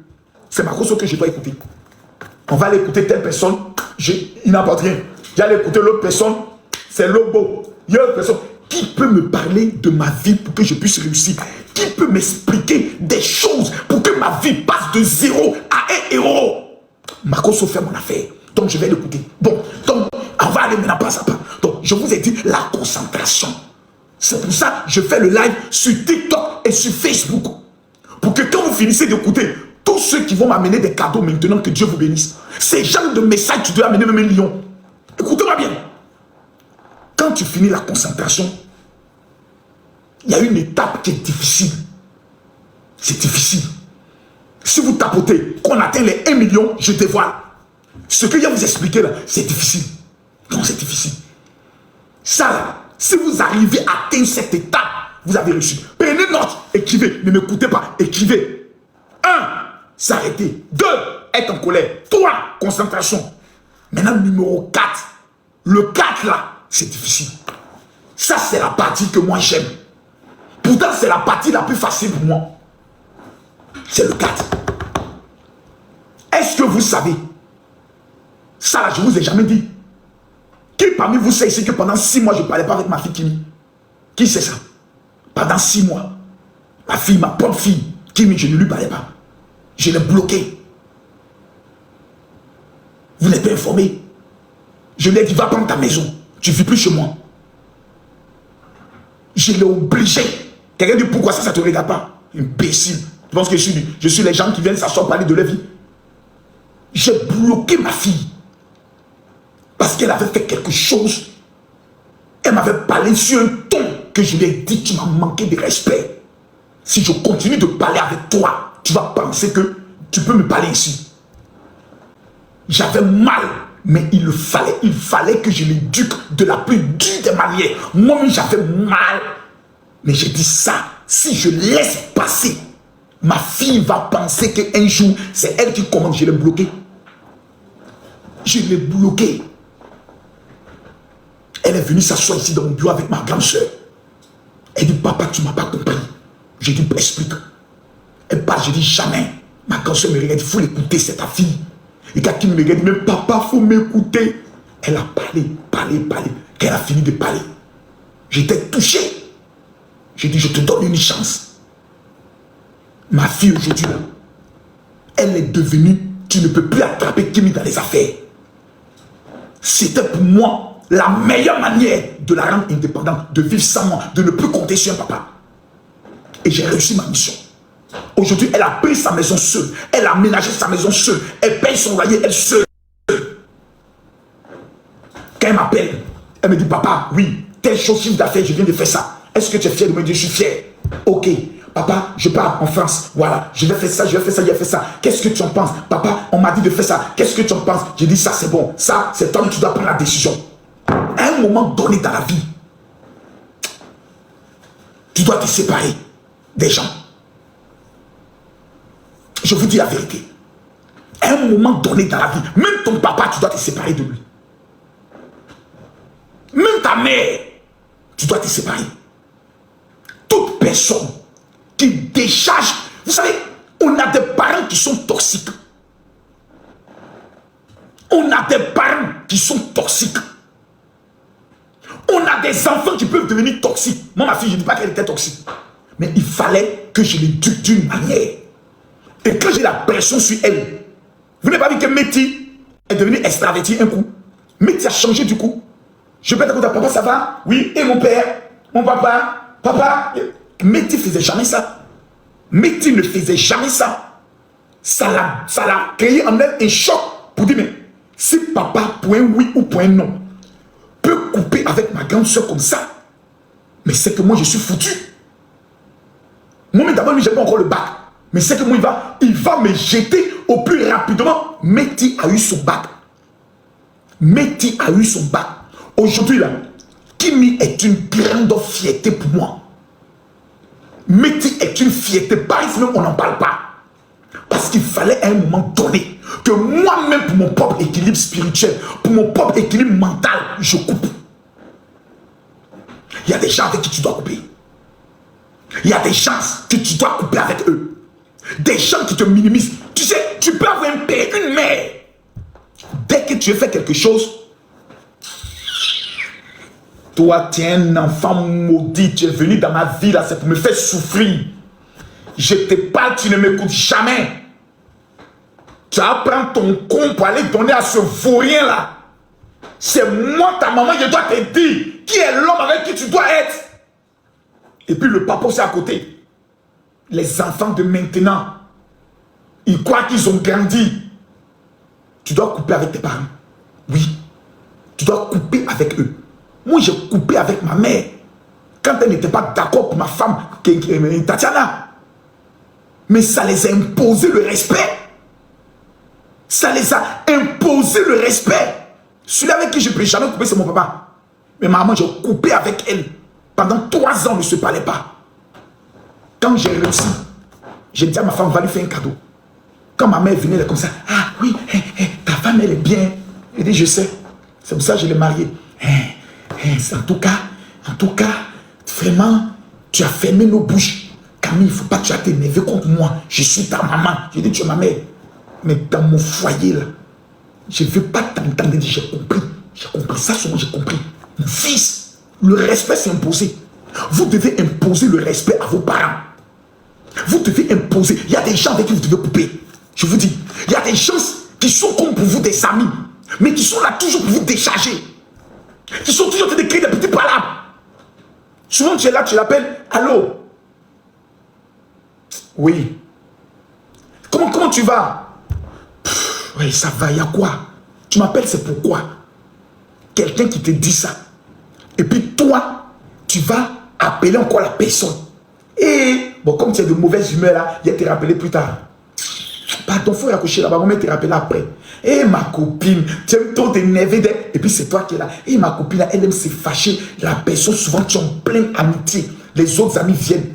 C'est Makosso que je dois écouter. On va aller écouter telle personne, il n'apporte rien. J'allais écouter l'autre personne, c'est Lobo. Il y a une personne qui peut me parler de ma vie pour que je puisse réussir. Qui peut m'expliquer des choses pour que ma vie passe de 0 à 1 héros. Makosso fait mon affaire. Donc je vais l'écouter. Bon, donc on va aller maintenant pas à pas. Donc je vous ai dit la concentration. C'est pour ça que je fais le live sur TikTok et sur Facebook. Pour que quand vous finissez d'écouter, tous ceux qui vont m'amener des cadeaux maintenant, que Dieu vous bénisse. Ces genres de messages, tu dois amener même un lion. Écoutez-moi bien. Quand tu finis la concentration, il y a une étape qui est difficile. C'est difficile. Si vous tapotez, qu'on atteint les 1 million, je dévoile. Ce que je viens vous expliquer là, c'est difficile. Non, c'est difficile. Ça là, si vous arrivez à atteindre cette étape, vous avez réussi. Prenez note, écrivez, ne m'écoutez pas, écrivez. 1, s'arrêter. 2, être en colère. 3, concentration. Maintenant, numéro 4. Le 4 là, c'est difficile. Ça, c'est la partie que moi j'aime. Pourtant, c'est la partie la plus facile pour moi. C'est le 4. Est-ce que vous savez? Ça, là, je ne vous ai jamais dit. Qui parmi vous sait ici que pendant 6 mois, je ne parlais pas avec ma fille Kimi? Qui sait ça? Pendant 6 mois. Ma fille, ma propre fille, Kimi, je ne lui parlais pas. Je l'ai bloqué. Vous n'êtes pas informé. Je lui ai dit, va prendre ta maison. Tu ne vis plus chez moi. Je l'ai obligé. Quelqu'un dit, pourquoi ça ne te regarde pas? Imbécile. Je pense que je suis les gens qui viennent s'asseoir parler de leur vie. J'ai bloqué ma fille. Parce qu'elle avait fait quelque chose. Elle m'avait parlé sur un ton que je lui ai dit, tu m'as manqué de respect. Si je continue de parler avec toi, tu vas penser que tu peux me parler ici. J'avais mal, mais il fallait que je l'éduque de la plus dure des manières. Moi-même, j'avais mal. Mais j'ai dit ça, si je laisse passer, ma fille va penser qu'un jour, c'est elle qui commande. Je l'ai bloqué. Je l'ai bloqué. Elle est venue s'asseoir ici dans mon bureau avec ma grande soeur. Elle dit, papa, tu ne m'as pas compris. J'ai dit, explique. Elle parle, je dis, jamais. Ma grande soeur me regarde, il faut l'écouter, c'est ta fille. Et quand il me regarde, mais papa, il faut m'écouter. Elle a parlé. Quand elle a fini de parler, j'étais touché. J'ai dit, je te donne une chance. Ma fille aujourd'hui, elle est devenue, tu ne peux plus attraper Kimi dans les affaires. C'était pour moi la meilleure manière de la rendre indépendante, de vivre sans moi, de ne plus compter sur un papa. Et j'ai réussi ma mission. Aujourd'hui, elle a pris sa maison seule. Elle a aménagé sa maison seule. Elle paye son loyer, elle seule. Quand elle m'appelle, elle me dit, papa, oui, telle chose, chiffre d'affaires, je viens de faire ça. Est-ce que tu es fier de me dire, je suis fier? Ok, papa, je pars en France. Voilà, je vais faire ça, je vais faire ça. Qu'est-ce que tu en penses? Papa, on m'a dit de faire ça. Qu'est-ce que tu en penses? J'ai dit, ça c'est bon. Ça, c'est toi qui dois prendre la décision. À un moment donné dans la vie, tu dois te séparer des gens. Je vous dis la vérité. À un moment donné dans la vie, même ton papa, tu dois te séparer de lui. Même ta mère, tu dois te séparer. Toute personne qui décharge, vous savez, on a des parents qui sont toxiques. On a des parents qui sont toxiques. a des enfants qui peuvent devenir toxiques. Moi, ma fille, je ne dis pas qu'elle était toxique. Mais il fallait que je l'éduque d'une manière. Et quand j'ai la pression sur elle, vous n'avez pas vu que Métis est devenu extraverti un coup. Métis a changé du coup. Je peux te dire, papa, ça va? Oui. Et mon père? Mon papa? Papa? Métis ne faisait jamais ça. Métis ne faisait jamais ça. Ça l'a créé en elle un choc pour dire, mais si papa, point oui ou point non, peut couper avec ma grande soeur comme ça, mais c'est que moi je suis foutu. Moi, mais d'abord, lui, je n'ai pas encore le bac. Mais c'est que moi, il va me jeter au plus rapidement. Métis a eu son bac. Métis a eu son bac. Aujourd'hui, là, Kimi est une grande fierté pour moi. Métis est une fierté. Par exemple, on n'en parle pas. Parce qu'il fallait à un moment donné que moi-même, pour mon propre équilibre spirituel, pour mon propre équilibre mental, je coupe. Il y a des gens avec qui tu dois couper. Il y a des gens que tu dois couper avec eux. Des gens qui te minimisent. Tu sais, tu peux avoir un père, une mère. Dès que tu as fait quelque chose, toi, tu es un enfant maudit. Tu es venu dans ma vie, là, c'est pour me faire souffrir. Je te parle, tu ne m'écoutes jamais. Tu vas prendre ton con pour aller donner à ce vaurien là. C'est moi, ta maman, je dois te dire qui est l'homme avec qui tu dois être. Et puis le papa c'est à côté. Les enfants de maintenant, ils croient qu'ils ont grandi. Tu dois couper avec tes parents. Oui. Tu dois couper avec eux. Moi, j'ai coupé avec ma mère. Quand elle n'était pas d'accord pour ma femme, Tatiana. Mais ça les a imposé le respect. Ça les a imposé le respect. Celui avec qui je ne peux jamais couper, c'est mon papa. Mais maman, j'ai coupé avec elle. Pendant 3 ans, on ne se parlait pas. Quand j'ai réussi, j'ai dit à ma femme, va lui faire un cadeau. Quand ma mère venait, elle est comme ça. Ah oui, ta femme, elle est bien. Elle dit, je sais. C'est pour ça que je l'ai mariée. En tout cas, vraiment, tu as fermé nos bouches. Camille, il ne faut pas que tu aies t'énerver contre moi. Je suis ta maman. J'ai dit, tu es ma mère. Mais dans mon foyer, là, je ne veux pas t'entendre. J'ai compris. J'ai compris. Ça, seulement j'ai compris. Mon fils. Le respect, c'est imposé. Vous devez imposer le respect à vos parents. Vous devez imposer. Il y a des gens avec qui vous devez couper. Je vous dis, il y a des gens qui sont comme pour vous des amis, mais qui sont là toujours pour vous décharger. Qui sont toujours en train de créer des petits palabres. Souvent, tu es là, tu l'appelles. Allô? Oui. Comment tu vas? Oui, ça va, il y a quoi? Tu m'appelles, c'est pourquoi? Quelqu'un qui te dit ça. Et puis toi, tu vas appeler encore la personne. Et bon, comme tu es de mauvaise humeur là, il va te rappeler plus tard. Pardon, il faut accoucher là-bas, on va te rappeler après. Et ma copine, tu aimes trop t'énerver. Et puis c'est toi qui es là. Et ma copine là, elle aime se fâcher. La personne, souvent, tu es en pleine amitié. Les autres amis viennent.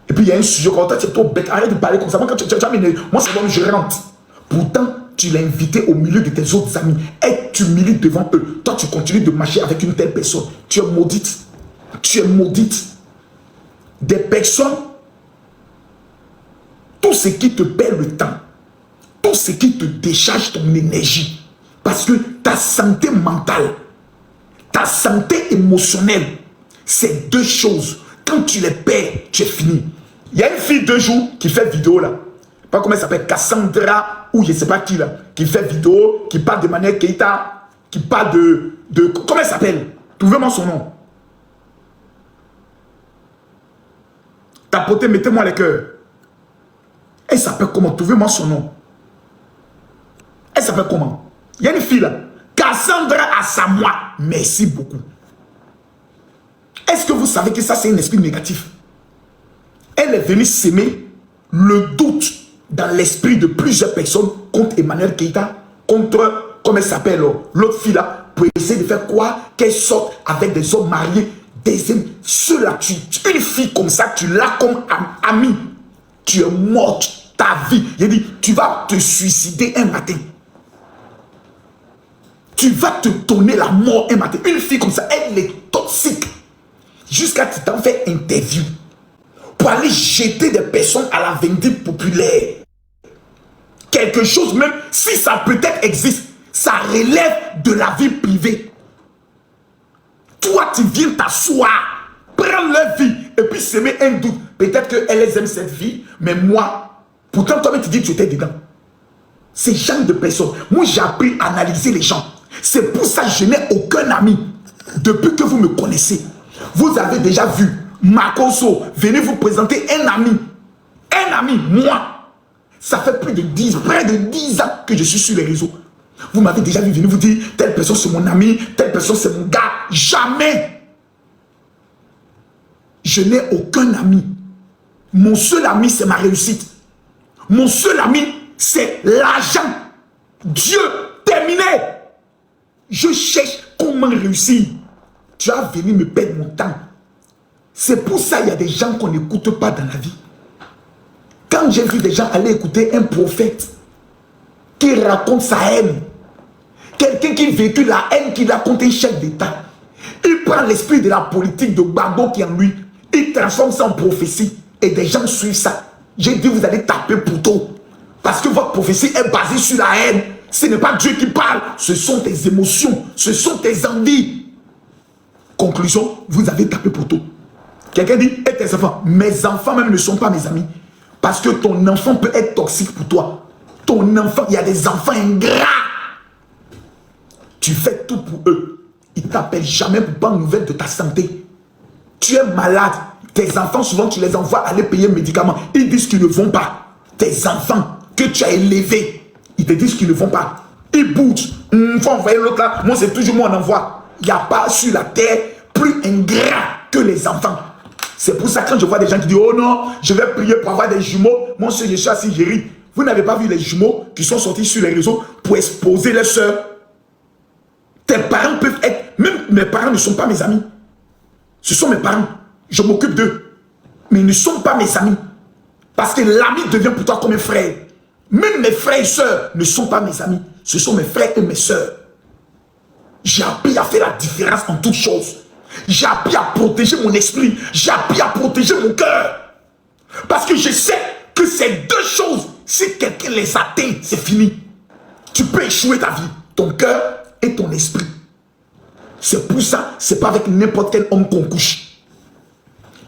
Et puis il y a un sujet quand toi, tu es trop bête. Arrête de parler comme ça. Moi, quand tu vas m'énerver, moi, c'est bon, je rentre. Pourtant, tu l'as invité au milieu de tes autres amis et tu milites devant eux. Toi, tu continues de marcher avec une telle personne. Tu es maudite. Tu es maudite. Des personnes, tout ce qui te perd le temps, tout ce qui te décharge ton énergie, parce que ta santé mentale, ta santé émotionnelle, c'est 2 choses. Quand tu les perds, tu es fini. Il y a une fille 2 jours qui fait vidéo là. Pas comment elle s'appelle, Cassandra, ou je ne sais pas qui là, qui fait vidéo, qui parle de manière Keita, qui parle de comment elle s'appelle? Trouvez-moi son nom. Tapotez, mettez-moi les cœurs. Elle s'appelle comment? Trouvez-moi son nom. Elle s'appelle comment? Il y a une fille là, Cassandra Asamoah. Merci beaucoup. Est-ce que vous savez que ça c'est un esprit négatif? Elle est venue s'aimer le doute dans l'esprit de plusieurs personnes contre Emmanuel Keita, contre, comment elle s'appelle, l'autre fille là, pour essayer de faire quoi? Qu'elle sorte avec des hommes mariés, des hommes. Ceux-là, une fille comme ça, tu l'as comme amie. Tu es morte, ta vie. Il dit, tu vas te suicider un matin. Tu vas te donner la mort un matin. Une fille comme ça, elle est toxique. Jusqu'à ce que tu t'en fais interview. Pour aller jeter des personnes à la vindicte populaire. Quelque chose même, si ça peut-être existe, ça relève de la vie privée. Toi, tu viens t'asseoir, prendre leur vie et puis semer un doute. Peut-être qu'elles aiment cette vie, mais moi, pourtant, toi-même, tu dis que tu étais dedans. Ces gens de personnes, moi, j'ai appris à analyser les gens. C'est pour ça que je n'ai aucun ami. Depuis que vous me connaissez, vous avez déjà vu Makoso venir vous présenter un ami. Un ami, moi. Ça fait près de 10 ans que je suis sur les réseaux. Vous m'avez déjà vu venir vous dire, telle personne c'est mon ami, telle personne c'est mon gars. Jamais. Je n'ai aucun ami. Mon seul ami, c'est ma réussite. Mon seul ami, c'est l'argent. Dieu, terminé. Je cherche comment réussir. Tu vas venir me perdre mon temps. C'est pour ça qu'il y a des gens qu'on n'écoute pas dans la vie. Quand j'ai vu des gens aller écouter un prophète qui raconte sa haine, quelqu'un qui vécu la haine qu'il a contre un chef d'État, il prend l'esprit de la politique de Gbagbo qui est en lui, il transforme ça en prophétie et des gens suivent ça. J'ai dit vous allez taper poteau parce que votre prophétie est basée sur la haine. Ce n'est pas Dieu qui parle, ce sont tes émotions, ce sont tes envies. Conclusion, vous avez tapé poteau. Quelqu'un dit, et tes enfants, mes enfants même ne sont pas mes amis. Parce que ton enfant peut être toxique pour toi. Ton enfant, il y a des enfants ingrats. Tu fais tout pour eux. Ils ne t'appellent jamais pour prendre nouvelle de ta santé. Tu es malade. Tes enfants, souvent, tu les envoies aller payer un médicament. Ils disent qu'ils ne vont pas. Tes enfants que tu as élevés, ils te disent qu'ils ne vont pas. Ils bougent. Il faut envoyer l'autre là. Moi, c'est toujours moi on envoie. Il n'y a pas sur la terre plus ingrat que les enfants. C'est pour ça que quand je vois des gens qui disent oh non, je vais prier pour avoir des jumeaux. Moi, je suis assis, j'ai ri. Vous n'avez pas vu les jumeaux qui sont sortis sur les réseaux pour exposer les soeurs. Tes parents peuvent être, même mes parents ne sont pas mes amis. Ce sont mes parents. Je m'occupe d'eux. Mais ils ne sont pas mes amis. Parce que l'ami devient pour toi comme un frère. Même mes frères et sœurs ne sont pas mes amis. Ce sont mes frères et mes sœurs. J'ai appris à faire la différence en toutes choses. J'ai appris à protéger mon esprit. J'ai appris à protéger mon cœur. Parce que je sais que ces deux choses, si quelqu'un les atteint, c'est fini. Tu peux échouer ta vie. Ton cœur et ton esprit. C'est pour ça, c'est pas avec n'importe quel homme qu'on couche.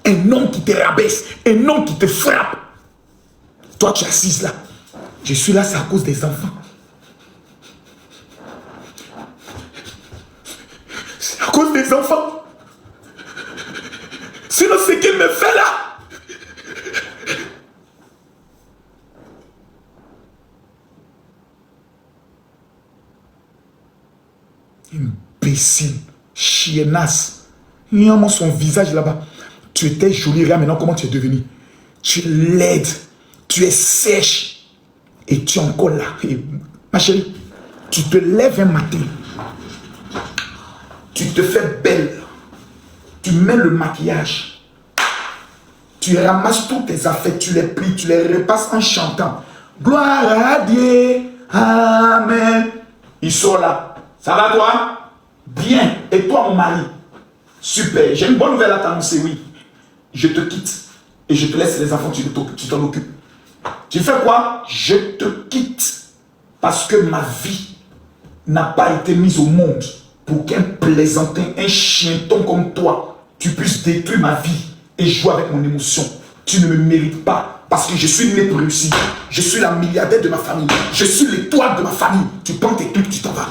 Un homme qui te rabaisse, un homme qui te frappe. Toi, tu es assise là. Je suis là, c'est à cause des enfants. C'est à cause des enfants. Sinon, ce qu'il me fait là. Imbécile, chiennasse. Regarde-moi son visage là-bas. Tu étais jolie, regarde maintenant comment tu es devenue. Tu es laide, tu es sèche. Et tu es encore là. Et, ma chérie, tu te lèves un matin. Tu te fais belle. Tu mets le maquillage. Tu ramasses toutes tes affaires, tu les plies, tu les repasses en chantant. Gloire à Dieu. Amen. Ils sont là. Ça va toi? Bien. Et toi mon mari? Super. J'ai une bonne nouvelle à t'annoncer, oui. Je te quitte. Et je te laisse les enfants, tu t'en occupes. Tu fais quoi? Je te quitte. Parce que ma vie n'a pas été mise au monde pour qu'un plaisantin, un chienton comme toi, tu puisses détruire ma vie et jouer avec mon émotion. Tu ne me mérites pas parce que je suis né pour réussir. Je suis la milliardaire de ma famille. Je suis l'étoile de ma famille. Tu prends tes clics, tu t'en vas.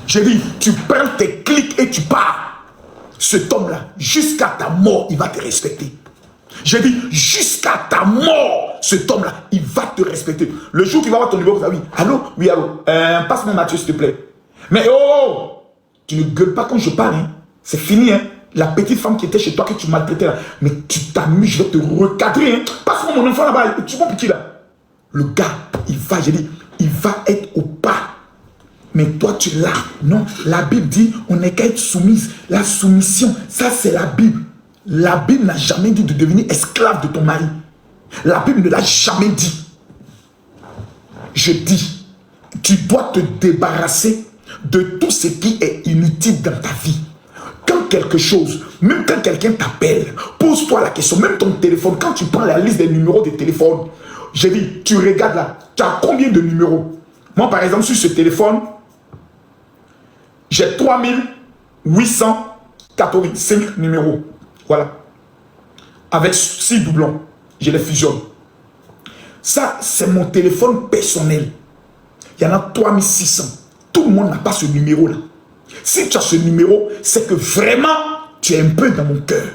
J'ai dit, tu prends tes clics et tu pars. Cet homme-là, jusqu'à ta mort, il va te respecter. J'ai dit, jusqu'à ta mort, cet homme-là, il va te respecter. Le jour qu'il va avoir ton numéro, oui, allô, oui, allô, passe-moi Mathieu, s'il te plaît. Mais oh, tu ne gueules pas quand je parle, hein. C'est fini, hein. La petite femme qui était chez toi, que tu maltraitais là, mais tu t'amuses, je vais te recadrer, hein. Passe-moi mon enfant là-bas, tu vois pour qui là? Le gars, il va, j'ai dit, il va être au pas. Mais toi, tu l'as. Non, la Bible dit, on n'est qu'à être soumise. La soumission, ça c'est la Bible. La Bible n'a jamais dit de devenir esclave de ton mari. La Bible ne l'a jamais dit. Je dis, tu dois te débarrasser de tout ce qui est inutile dans ta vie. Quand quelque chose, même quand quelqu'un t'appelle, pose-toi la question, même ton téléphone, quand tu prends la liste des numéros de téléphone, j'ai dit, tu regardes là, tu as combien de numéros? Moi, par exemple, sur ce téléphone, j'ai 3000 885 numéros. Voilà. Avec 6 doublons. Je les fusionne. Ça, c'est mon téléphone personnel. Il y en a 3600. Tout le monde n'a pas ce numéro-là. Si tu as ce numéro, c'est que vraiment, tu es un peu dans mon cœur.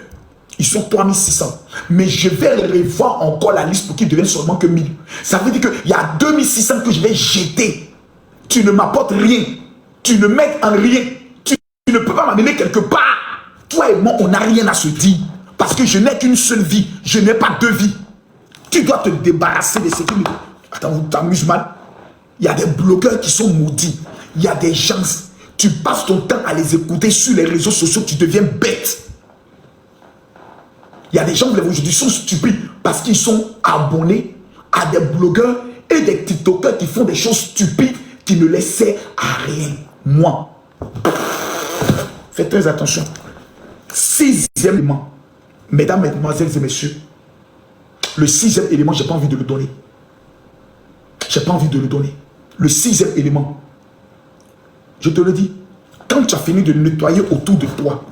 Ils sont 3600. Mais je vais revoir encore la liste pour qu'ils deviennent seulement que 1000. Ça veut dire qu'il y a 2600 que je vais jeter. Tu ne m'apportes rien. Tu ne m'aides en rien. Tu ne peux pas m'amener quelque part. Toi et moi, on n'a rien à se dire. Parce que je n'ai qu'une seule vie. Je n'ai pas deux vies. Tu dois te débarrasser de ce qui... Attends, vous t'amuses mal. Il y a des blogueurs qui sont maudits. Il y a des gens... Tu passes ton temps à les écouter sur les réseaux sociaux, tu deviens bête. Il y a des gens qui aujourd'hui sont stupides parce qu'ils sont abonnés à des blogueurs et des tiktokers qui font des choses stupides qui ne les servent à rien. Moi, faites très attention. 6e élément, mesdames, mesdemoiselles et messieurs, le 6e élément, je n'ai pas envie de le donner. Je n'ai pas envie de le donner. Le 6e élément, je te le dis, quand tu as fini de nettoyer autour de toi,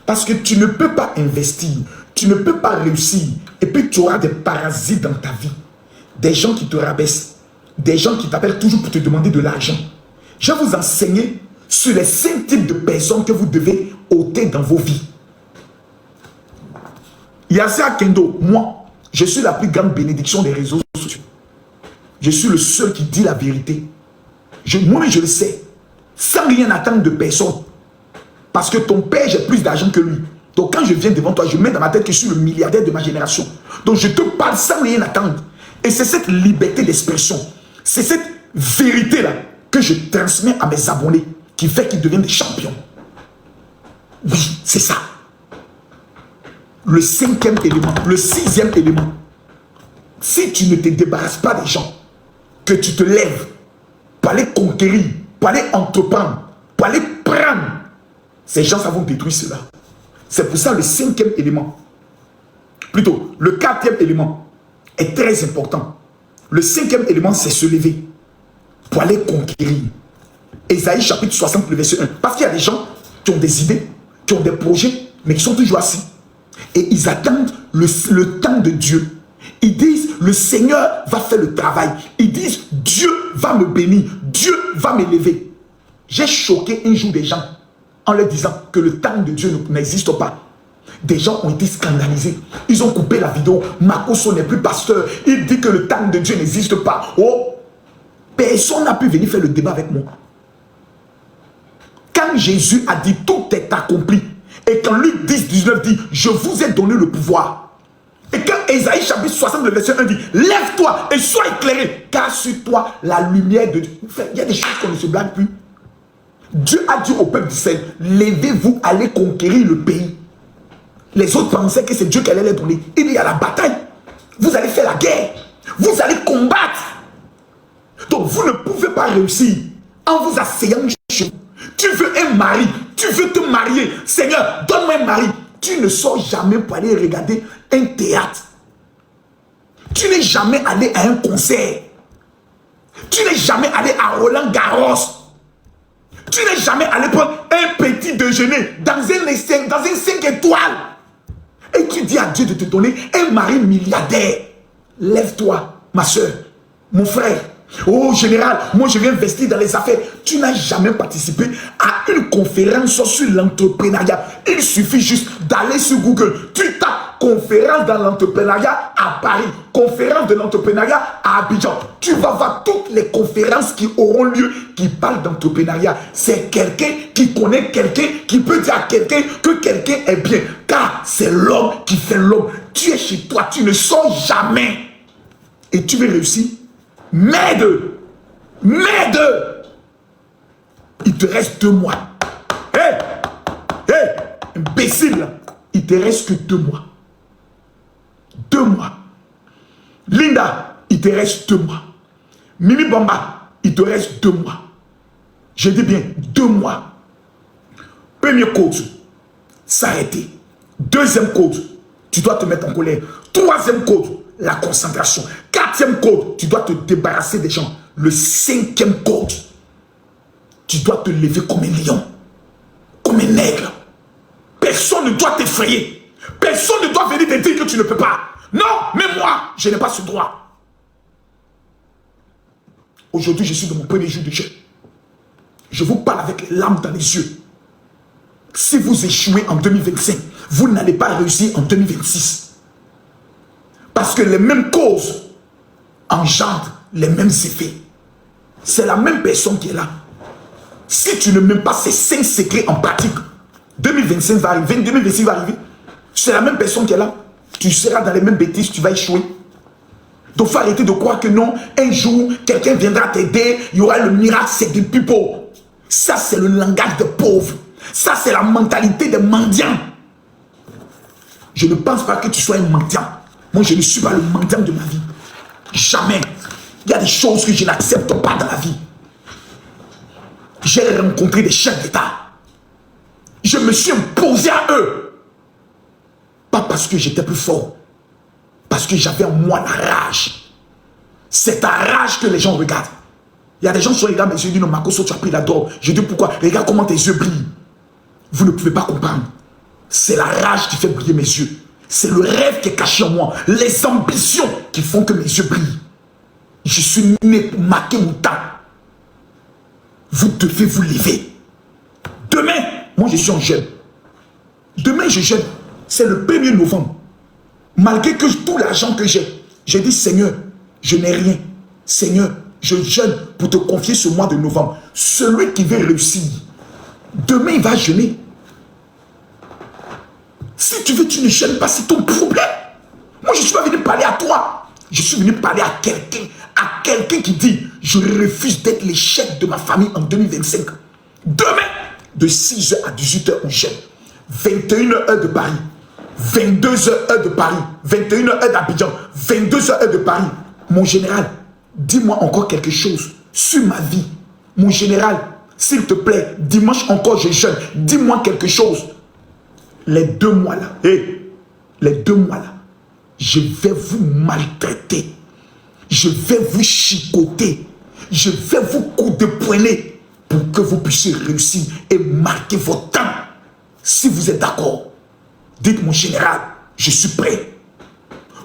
parce que tu ne peux pas investir, tu ne peux pas réussir, et puis tu auras des parasites dans ta vie, des gens qui te rabaissent, des gens qui t'appellent toujours pour te demander de l'argent. Je vais vous enseigner sur les 5 types de personnes que vous devez ôter dans vos vies. Yasser Kendo, moi, je suis la plus grande bénédiction des réseaux sociaux. Je suis le seul qui dit la vérité. Moi-même, je le sais. Sans rien attendre de personne. Parce que ton père, j'ai plus d'argent que lui. Donc quand je viens devant toi, je mets dans ma tête que je suis le milliardaire de ma génération. Donc je te parle sans rien attendre. Et c'est cette liberté d'expression, c'est cette vérité-là que je transmets à mes abonnés qui fait qu'ils deviennent des champions. Oui, c'est ça. Le 5e élément, le 6e élément. Si tu ne te débarrasses pas des gens, que tu te lèves pour aller conquérir, pour aller entreprendre, pour aller prendre, ces gens, ça vont détruire cela. C'est pour ça le 5e élément, plutôt le 4e élément est très important. Le 5e élément, c'est se lever pour aller conquérir. Ésaïe chapitre 60, le verset 1. Parce qu'il y a des gens qui ont des idées, qui ont des projets, mais qui sont toujours assis. Et ils attendent le temps de Dieu. Ils disent, le Seigneur va faire le travail. Ils disent, Dieu va me bénir. Dieu va m'élever. J'ai choqué un jour des gens en leur disant que le temps de Dieu n'existe pas. Des gens ont été scandalisés. Ils ont coupé la vidéo. Makoso n'est plus pasteur. Il dit que le temps de Dieu n'existe pas. Oh, personne n'a pu venir faire le débat avec moi. Quand Jésus a dit tout est accompli, et quand Luc 10, 19 dit je vous ai donné le pouvoir, et quand Ésaïe chapitre 60, le verset 1 dit lève-toi et sois éclairé, car sur toi la lumière de Dieu. Il y a des choses qu'on ne se blague plus. Dieu a dit au peuple d'Israël, levez-vous, allez conquérir le pays. Les autres pensaient que c'est Dieu qui allait les donner. Il dit, il y a la bataille. Vous allez faire la guerre. Vous allez combattre. Donc vous ne pouvez pas réussir en vous asseyant chez vous. Tu veux un mari, tu veux te marier. Seigneur, donne-moi un mari. Tu ne sors jamais pour aller regarder un théâtre. Tu n'es jamais allé à un concert. Tu n'es jamais allé à Roland Garros. Tu n'es jamais allé prendre un petit déjeuner dans un 5 étoiles. Et tu dis à Dieu de te donner un mari milliardaire. Lève-toi, ma soeur, mon frère. Oh, général, moi je viens investir dans les affaires. Tu n'as jamais participé à une conférence sur l'entrepreneuriat. Il suffit juste d'aller sur Google. Tu tapes conférence dans l'entrepreneuriat à Paris, conférence de l'entrepreneuriat à Abidjan. Tu vas voir toutes les conférences qui auront lieu, qui parlent d'entrepreneuriat. C'est quelqu'un qui connaît quelqu'un, qui peut dire à quelqu'un que quelqu'un est bien. Car c'est l'homme qui fait l'homme. Tu es chez toi, tu ne sors jamais. Et tu veux réussir. M'aide. Il te reste 2 mois. Hé, imbécile. Il te reste que 2 mois. 2 mois. Linda, il te reste 2 mois. Mimi Bamba, il te reste 2 mois. Je dis bien 2 mois. Premier code, s'arrêter. Deuxième code, tu dois te mettre en colère. Troisième code, la concentration. 4e code, tu dois te débarrasser des gens. Le 5e code, tu dois te lever comme un lion. comme un aigle. Personne ne doit t'effrayer. Personne ne doit venir te dire que tu ne peux pas. Non, mais moi, je n'ai pas ce droit. Aujourd'hui, je suis dans mon premier jour de jeûne. Je vous parle avec les larmes dans les yeux. Si vous échouez en 2025, vous n'allez pas réussir en 2026. Parce que les mêmes causes engendrent les mêmes effets. C'est la même personne qui est là. Si tu ne mets pas ces 5 secrets en pratique, 2025 va arriver, 2026 va arriver. C'est la même personne qui est là. Tu seras dans les mêmes bêtises, tu vas échouer. Donc il faut arrêter de croire que non, un jour, quelqu'un viendra t'aider, il y aura le miracle, c'est des pipeaux. Ça, c'est le langage des pauvres. Ça, c'est la mentalité des mendiants. Je ne pense pas que tu sois un mendiant. Moi, je ne suis pas le mendiant de ma vie. Jamais. Il y a des choses que je n'accepte pas dans la vie. J'ai rencontré des chefs d'État. Je me suis imposé à eux. Pas parce que j'étais plus fort. Parce que j'avais en moi la rage. C'est ta rage que les gens regardent. Il y a des gens qui regardent mes yeux et disent non, Makosso, tu as pris la d'or. Je dis pourquoi? Regarde comment tes yeux brillent. Vous ne pouvez pas comprendre. C'est la rage qui fait briller mes yeux. C'est le rêve qui est caché en moi. Les ambitions qui font que mes yeux brillent. Je suis né pour marquer mon temps. Vous devez vous lever. Demain, moi je suis en jeûne. Demain je jeûne. C'est le 1er novembre. Malgré que tout l'argent que j'ai dit Seigneur, je n'ai rien. Seigneur, je jeûne pour te confier ce mois de novembre. Celui qui veut réussir, demain il va jeûner. Si tu veux, tu ne jeûnes pas, c'est ton problème. Moi je ne suis pas venu parler à toi. Je suis venu parler à quelqu'un qui dit, je refuse d'être l'échec de ma famille en 2025. Demain, de 6h à 18h, on jeûne. 21h de Paris, 22h de Paris, 21h d'Abidjan, 22h de Paris. Mon général, dis-moi encore quelque chose sur ma vie. Mon général, s'il te plaît, dimanche encore je jeûne. Dis-moi quelque chose. Les 2 mois là, les 2 mois là, je vais vous maltraiter. Je vais vous chicoter. Je vais vous coup de poignet pour que vous puissiez réussir et marquer votre temps. Si vous êtes d'accord, dites mon général, je suis prêt.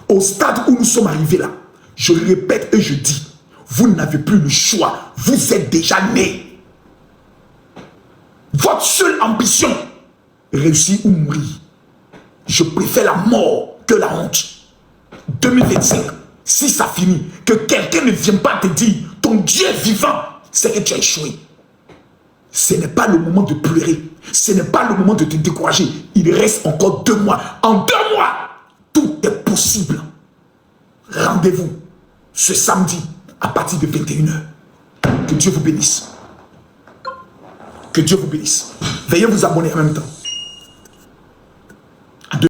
Au stade où nous sommes arrivés là, je répète et je dis, vous n'avez plus le choix. Vous êtes déjà né. Votre seule ambition, réussir ou mourir. Je préfère la mort que la honte. 2025, si ça finit, que quelqu'un ne vienne pas te dire, ton Dieu est vivant, c'est que tu as échoué. Ce n'est pas le moment de pleurer. Ce n'est pas le moment de te décourager. Il reste encore 2 mois. En 2 mois, tout est possible. Rendez-vous ce samedi à partir de 21h. Que Dieu vous bénisse. Que Dieu vous bénisse. Veuillez vous abonner en même temps.